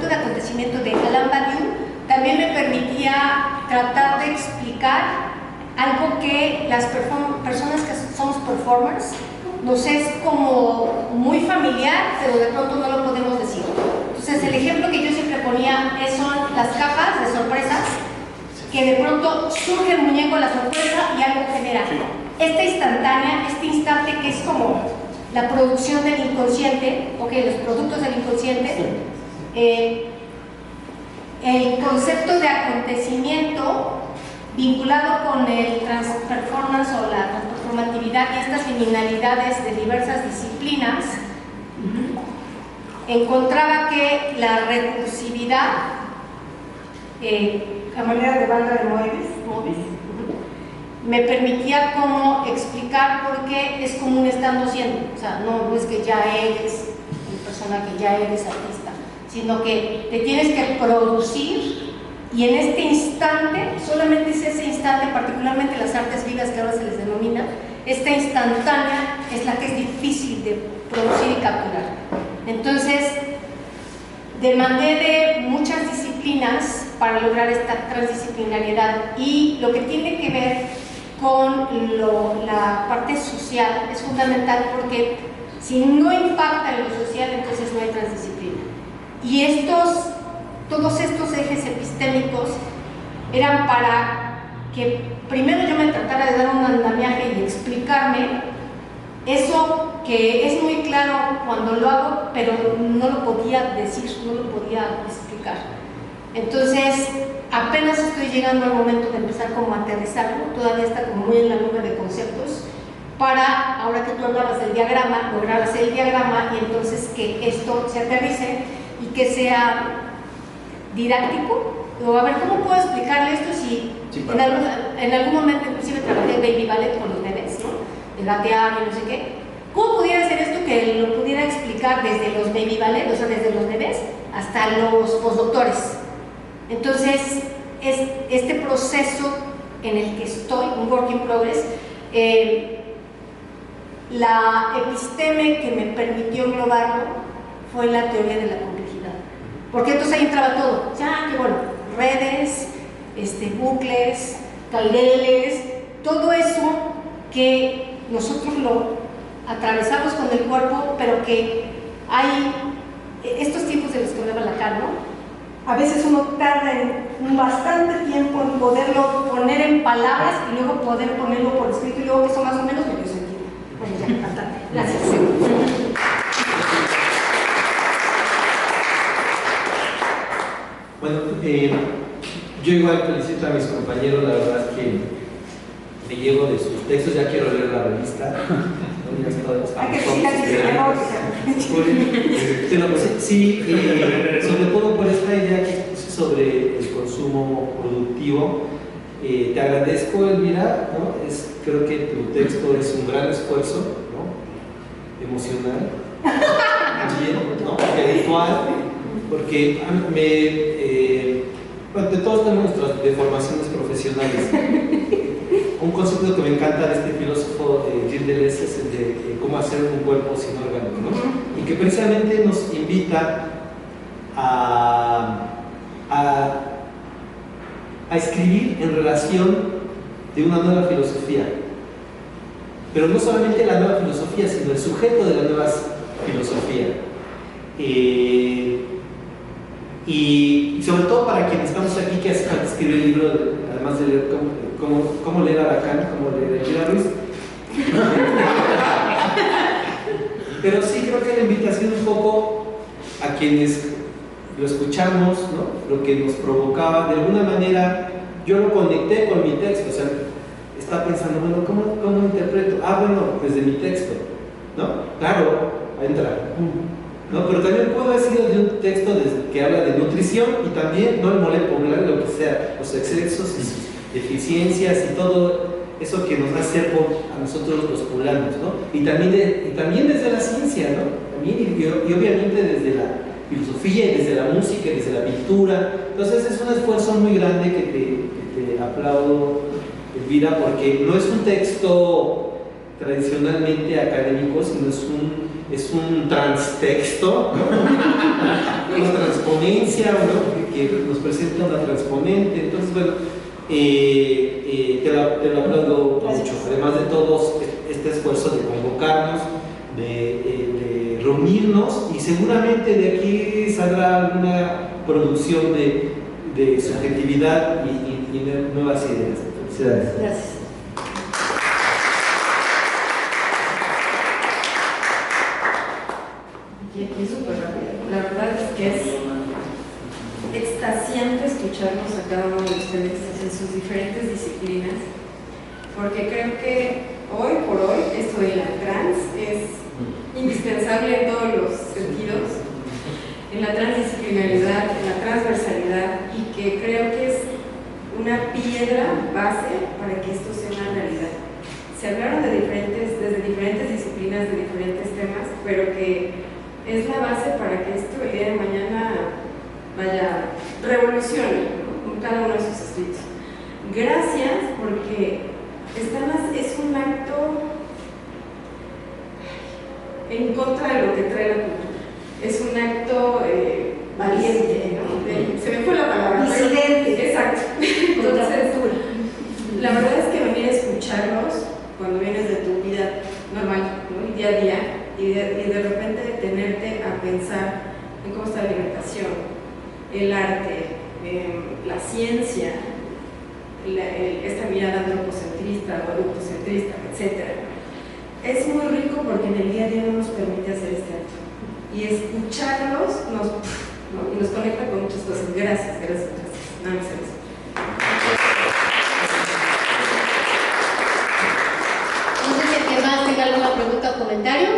de acontecimiento, de Alain Badiou, también me permitía tratar de explicar algo que las personas que somos performers nos es como muy familiar, pero de pronto no lo podemos decir. Entonces el ejemplo que yo siempre ponía son las cajas de sorpresas, que de pronto surge el muñeco, la sorpresa y algo genera. Esta instantánea, este instante que es como la producción del inconsciente, los productos del inconsciente, el concepto de acontecimiento vinculado con el transperformance o la transperformatividad y estas liminalidades de diversas disciplinas, encontraba que la recursividad, a manera de banda de Mobius, me permitía como explicar por qué es común estando siendo. O sea, no es que ya eres el personaje, ya eres artista, sino que te tienes que producir. Y en este instante, solamente es ese instante, particularmente las artes vivas que ahora se les denomina, esta instantánea es la que es difícil de producir y capturar. Entonces, demandé de muchas disciplinas para lograr esta transdisciplinariedad, y lo que tiene que ver con la parte social es fundamental, porque si no impacta en lo social, entonces no hay transdisciplina. Y todos estos ejes epistémicos eran para que primero yo me tratara de dar un andamiaje y explicarme eso que es muy claro cuando lo hago, pero no lo podía decir, no lo podía explicar. Entonces, apenas estoy llegando al momento de empezar como a aterrizarlo, todavía está como muy en la nube de conceptos, para, ahora que tú hablabas del diagrama, lograr hacer el diagrama y entonces que esto se aterrice y que sea didáctico. O a ver, ¿cómo puedo explicarle esto si en algún momento inclusive trabajé baby ballet con los bebés, ¿no? El gatear y no sé qué? ¿Cómo pudiera hacer esto que lo pudiera explicar desde los baby ballet, o sea, desde los bebés hasta los postdoctores? Entonces, este proceso en el que estoy, un work in progress, la episteme que me permitió englobarlo fue la teoría de la complejidad. Porque entonces ahí entraba todo. Ya, que bueno, redes, bucles, caldeles, todo eso que nosotros lo atravesamos con el cuerpo, pero que hay estos tiempos de los que hablaba Lacan, ¿no? A veces uno tarda en bastante tiempo en poderlo poner en palabras y luego poder ponerlo por escrito y luego que eso más o menos me dio sentido. Bueno, ya, bastante. Gracias. Bueno, yo igual felicito a mis compañeros, la verdad es que me llevo de sus textos, ya quiero leer la revista. Sí, sobre todo por esta idea que puse sobre el consumo productivo. Te agradezco, Elvira, ¿no? Creo que tu texto es un gran esfuerzo, ¿no? Emocional, también, ¿no? Intelectual, porque bueno, de todos tenemos nuestras deformaciones profesionales. Un concepto que me encanta de este filósofo Gilles Deleuze es el de cómo hacer un cuerpo sin órganos, ¿no? Y que precisamente nos invita a escribir en relación de una nueva filosofía, pero no solamente la nueva filosofía, sino el sujeto de la nueva filosofía. Y sobre todo para quienes estamos aquí que hacen escribir el libro, además de leer cómo leer a Lacan, cómo leer a Elvira Ruiz. Pero sí creo que la invitación un poco a quienes lo escuchamos, ¿no? Lo que nos provocaba, de alguna manera yo lo conecté con mi texto, o sea, estaba pensando, bueno, ¿cómo interpreto? Bueno, desde mi texto, ¿no? Claro, entra, ¿no? Pero también puedo decir de un texto que habla de nutrición y también, ¿no? El mole poblano, lo que sea, los excesos y sus deficiencias y todo eso que nos da ser a nosotros los poblanos, ¿no? Y también desde la ciencia, ¿no? También, y obviamente desde la filosofía y desde la música y desde la pintura. Entonces es un esfuerzo muy grande que te aplaudo, Elvira, porque no es un texto tradicionalmente académico, sino es un transtexto, ¿no? Una transponencia, ¿no? que nos presenta una transponente. Entonces, bueno, te lo aplaudo mucho. Además de todo este esfuerzo de convocarnos, de reunirnos, y seguramente de aquí saldrá alguna producción de subjetividad y de nuevas ideas. Felicidades. Gracias. Y aquí súper rápido. La verdad es que es extasiante escucharnos a cada uno de ustedes en sus diferentes disciplinas, porque creo que hoy por hoy esto de la trans es indispensable en todos los sentidos, en la transdisciplinaridad, en la transversalidad, y que creo que es una piedra base para que esto sea una realidad. Se hablaron desde diferentes disciplinas, de diferentes temas, pero que es la base para que esto el día de mañana revolucione, ¿no? Con cada uno de sus escritos. Gracias, porque es un acto en contra de lo que trae la cultura. Es un acto valiente, ¿no? Se me fue la palabra. Disidente. Exacto. Entonces, la verdad es que venir a escucharlos cuando vienes de tu vida normal, ¿no? Día a día, y de repente detenerte a pensar en cómo está la alimentación, el arte, la ciencia, esta mirada antropocentrista o adultocentrista, etc. Es muy rico porque en el día a día no nos permite hacer este acto. Y escucharlos nos conecta con muchas cosas. Gracias. Nada más eso. No sé si alguien más tenga alguna pregunta o comentario.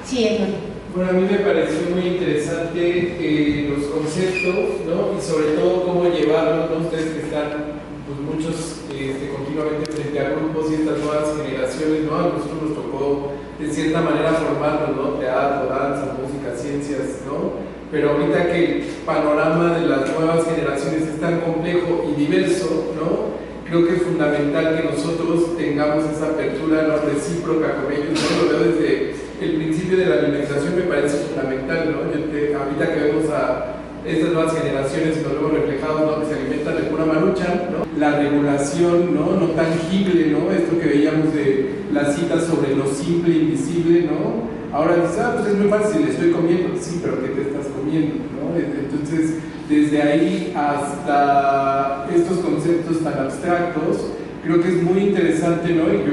Sí, Edwin. Bueno, a mí me pareció muy interesante los conceptos, ¿no? Y sobre todo cómo llevarlos, ¿no? Ustedes que están, pues muchos continuamente frente a grupos y estas nuevas generaciones, ¿no? A nosotros nos tocó de cierta manera formarnos, ¿no? Teatro, danza, música, ciencias, ¿no? Pero ahorita que el panorama de las nuevas generaciones es tan complejo y diverso, ¿no? Creo que es fundamental que nosotros tengamos esa apertura, ¿no? Recíproca con ellos, ¿no? Lo veo desde el principio de la alimentación, me parece fundamental, ¿no? Ahorita que vemos a estas nuevas generaciones y nos vemos reflejados, ¿no? Que se alimentan de pura maruchan, ¿no? La regulación, ¿no? No tangible, ¿no? Esto que veíamos de las citas sobre lo simple e invisible, ¿no? Ahora dices, pues es muy fácil, estoy comiendo, sí, pero ¿qué te estás comiendo, ¿no? Entonces, desde ahí hasta estos conceptos tan abstractos, creo que es muy interesante, ¿no? Y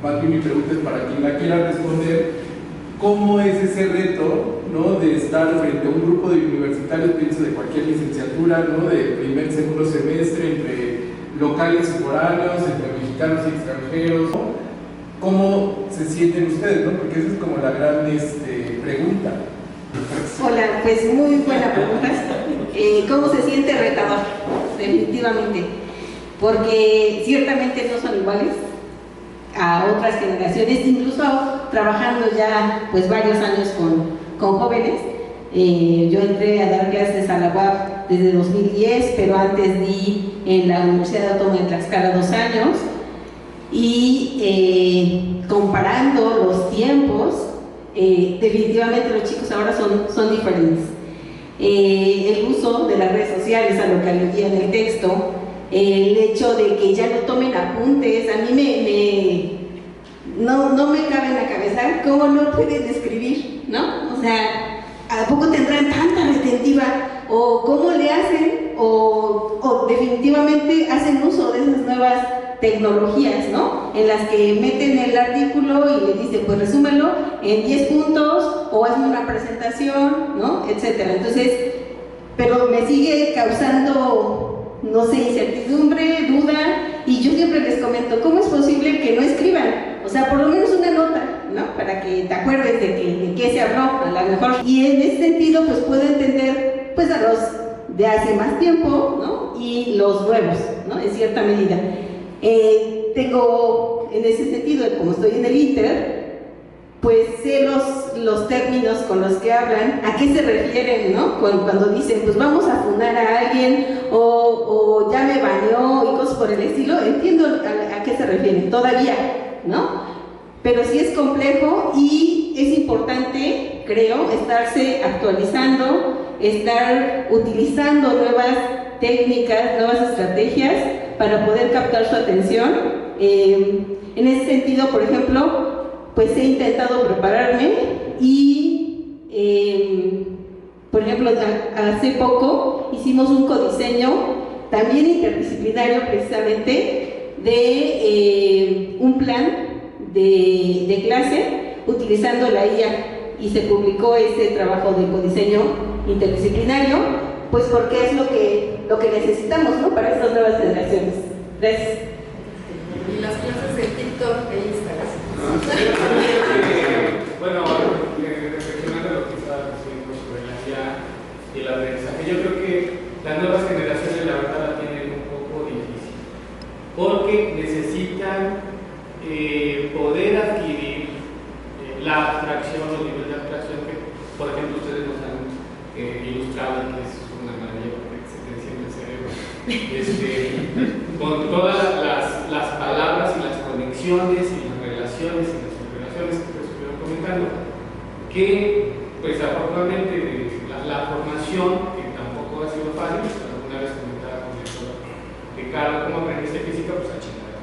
más bien mi pregunta es para quien la quiera responder, ¿cómo es ese reto, ¿no? De estar frente a un grupo de universitarios, pienso de cualquier licenciatura, ¿no? De primer, segundo semestre, entre locales y foráneos, entre mexicanos y extranjeros, ¿no? ¿Cómo se sienten ustedes, ¿no? Porque esa es como la gran pregunta. Hola, pues muy buena pregunta. ¿Cómo se siente retador? Definitivamente. Porque ciertamente no son iguales a otras generaciones, incluso trabajando ya pues varios años con jóvenes. Yo entré a dar clases a la UAP desde 2010, pero antes di en la Universidad Autónoma de Tlaxcala 2 años, y comparando los tiempos, definitivamente los chicos ahora son diferentes. El uso de las redes sociales, a lo que aludía en el texto, el hecho de que ya no tomen apuntes, a mí no me cabe en la cabeza cómo no pueden escribir, ¿no? O sea, ¿a poco tendrán tanta retentiva? ¿O cómo le hacen? O definitivamente hacen uso de esas nuevas tecnologías, ¿no? En las que meten el artículo y le dicen, pues resúmelo en 10 puntos o hazme una presentación, ¿no? Etcétera. Entonces, pero me sigue causando, no sé, incertidumbre, duda, y yo siempre les comento, ¿cómo es posible que no escriban? O sea, por lo menos una nota, ¿no? Para que te acuerdes de qué se habló, a lo mejor. Y en ese sentido, pues puedo entender, pues a los de hace más tiempo, ¿no? Y los nuevos, ¿no? En cierta medida. Tengo, en ese sentido, como estoy en el Inter, pues sé los términos con los que hablan, a qué se refieren, ¿no? Cuando dicen, pues vamos a funar a alguien, o ya me baneó, y cosas por el estilo, entiendo a qué se refieren, todavía, ¿no? Pero sí es complejo y es importante, creo, estarse actualizando, estar utilizando nuevas técnicas, nuevas estrategias para poder captar su atención. En ese sentido, por ejemplo, pues he intentado prepararme y, por ejemplo, hace poco hicimos un codiseño también interdisciplinario precisamente de un plan de clase utilizando la IA, y se publicó ese trabajo de codiseño interdisciplinario, pues porque es lo que necesitamos, ¿no? Para estas nuevas generaciones. Gracias. Y las clases de TikTok e Instagram. Bueno, reflexionando lo que estaba diciendo sobre la IA y el aprendizaje, yo creo que las nuevas generaciones la verdad la tienen un poco difícil, porque necesitan poder adquirir la abstracción, el nivel de abstracción que, por ejemplo, ustedes nos han ilustrado, que es una maravilla porque se te enciende el cerebro, con todas las palabras y las conexiones y las relaciones y las interrelaciones que ustedes estuvieron comentando, que pues afortunadamente la formación, que tampoco ha sido fácil, alguna vez comentaba con esto, que Carlos, ¿cómo aprendiste física? Pues a chingar.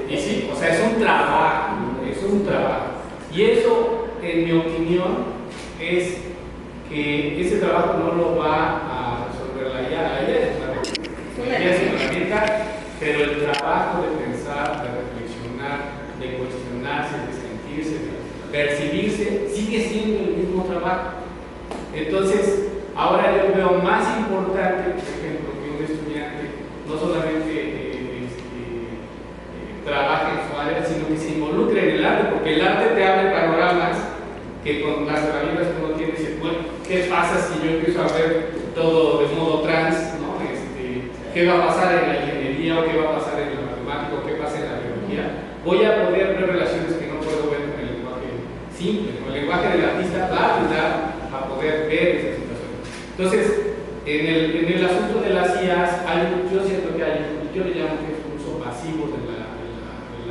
Y sí, o sea, es un trabajo, y eso, en mi opinión, es que ese trabajo no lo va a resolver la IA. La IA es una herramienta, pero el trabajo de pensar, de reflexionar, de cuestionarse, de sentirse, de percibirse, sigue siendo el mismo trabajo. Entonces, ahora yo veo más importante, por ejemplo, que un estudiante no solamente trabaje en su área, sino que se involucre en el arte, porque el arte te abre panoramas que con las herramientas que uno tiene, dice, bueno, ¿qué pasa si yo empiezo a ver todo de modo trans? ¿No? ¿Qué va a pasar en la ingeniería, o qué va a pasar en la matemática, o qué pasa en la biología? Voy a poder ver relaciones que no puedo ver con el lenguaje simple. Con el lenguaje del artista va a ayudar a poder ver esas situaciones. Entonces, en el asunto de las IAs, yo siento que yo le llamo que es un uso pasivo de la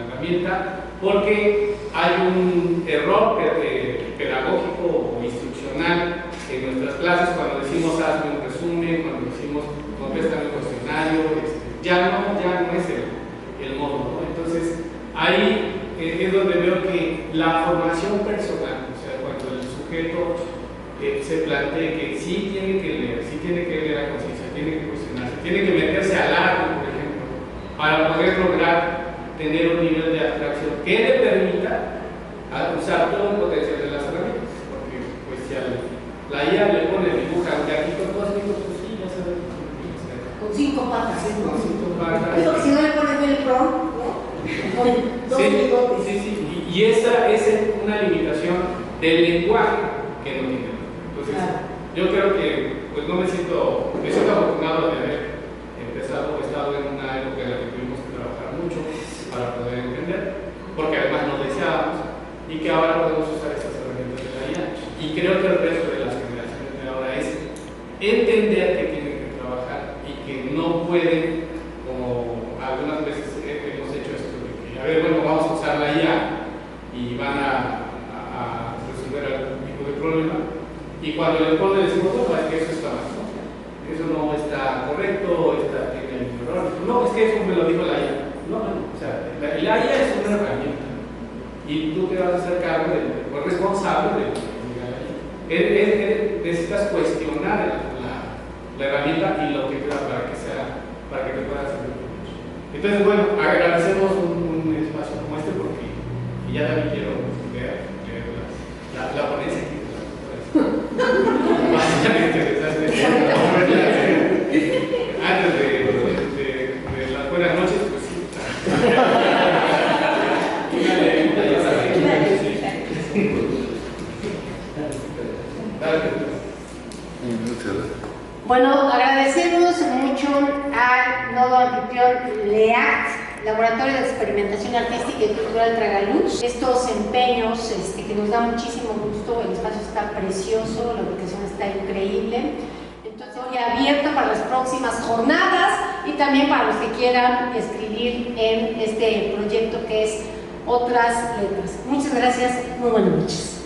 herramienta, porque hay un error pedagógico o instruccional en nuestras clases cuando decimos hazme un resumen, cuando decimos contéstame un cuestionario, ya no es el modo, ¿no? Entonces ahí es donde veo que la formación personal, o sea, cuando el sujeto se plantee que sí tiene que leer a conciencia, tiene que cuestionarse, tiene que meterse al arte, por ejemplo, para poder lograr tener un nivel de abstracción que le permita usar todo el potencial de las herramientas, porque pues si a la IA le pone dibuja un gatito cósmico, pues sí, ya se ve con 5 patas, ¿no? Con 5 patas. Pero si no le pones el prompt, ¿no? Con 2 bigotes. Sí. Y esa es una limitación del lenguaje que no tiene. Entonces, yo creo que pues me siento afortunado de haber empezado, estado en una época en la que tuvimos que trabajar mucho para poder entender, porque además nos deseábamos, y que ahora podemos usar estas herramientas de la IA. Y creo que el resto de las generaciones de ahora es entender que tienen que trabajar y que no pueden, como algunas veces hemos hecho esto, de que, a ver, bueno, vamos a usar la IA y van a resolver algún tipo de problema, y cuando le ponen decimos, no, es que eso está mal, ¿no? Eso no está correcto, tiene un error. No, es que eso me lo dijo la IA. No, o sea, la IA es una herramienta y tú te vas a hacer cargo o responsable de la IA. Necesitas cuestionar la herramienta y lo que para que te pueda servir. Entonces, bueno, agradecemos un espacio como este porque ya también quiero ver la ponencia aquí. Básicamente, antes de las buenas noches, pues sí. Bueno, agradecemos mucho al nodo anfitrión LEACT, Laboratorio de Experimentación Artística y Cultural Tragaluz. Estos empeños que nos da muchísimo gusto, el espacio está precioso, la ubicación está increíble. Entonces, hoy abierta para las próximas jornadas y también para los que quieran escribir en este proyecto que es Otras Letras. Muchas gracias, muy buenas noches.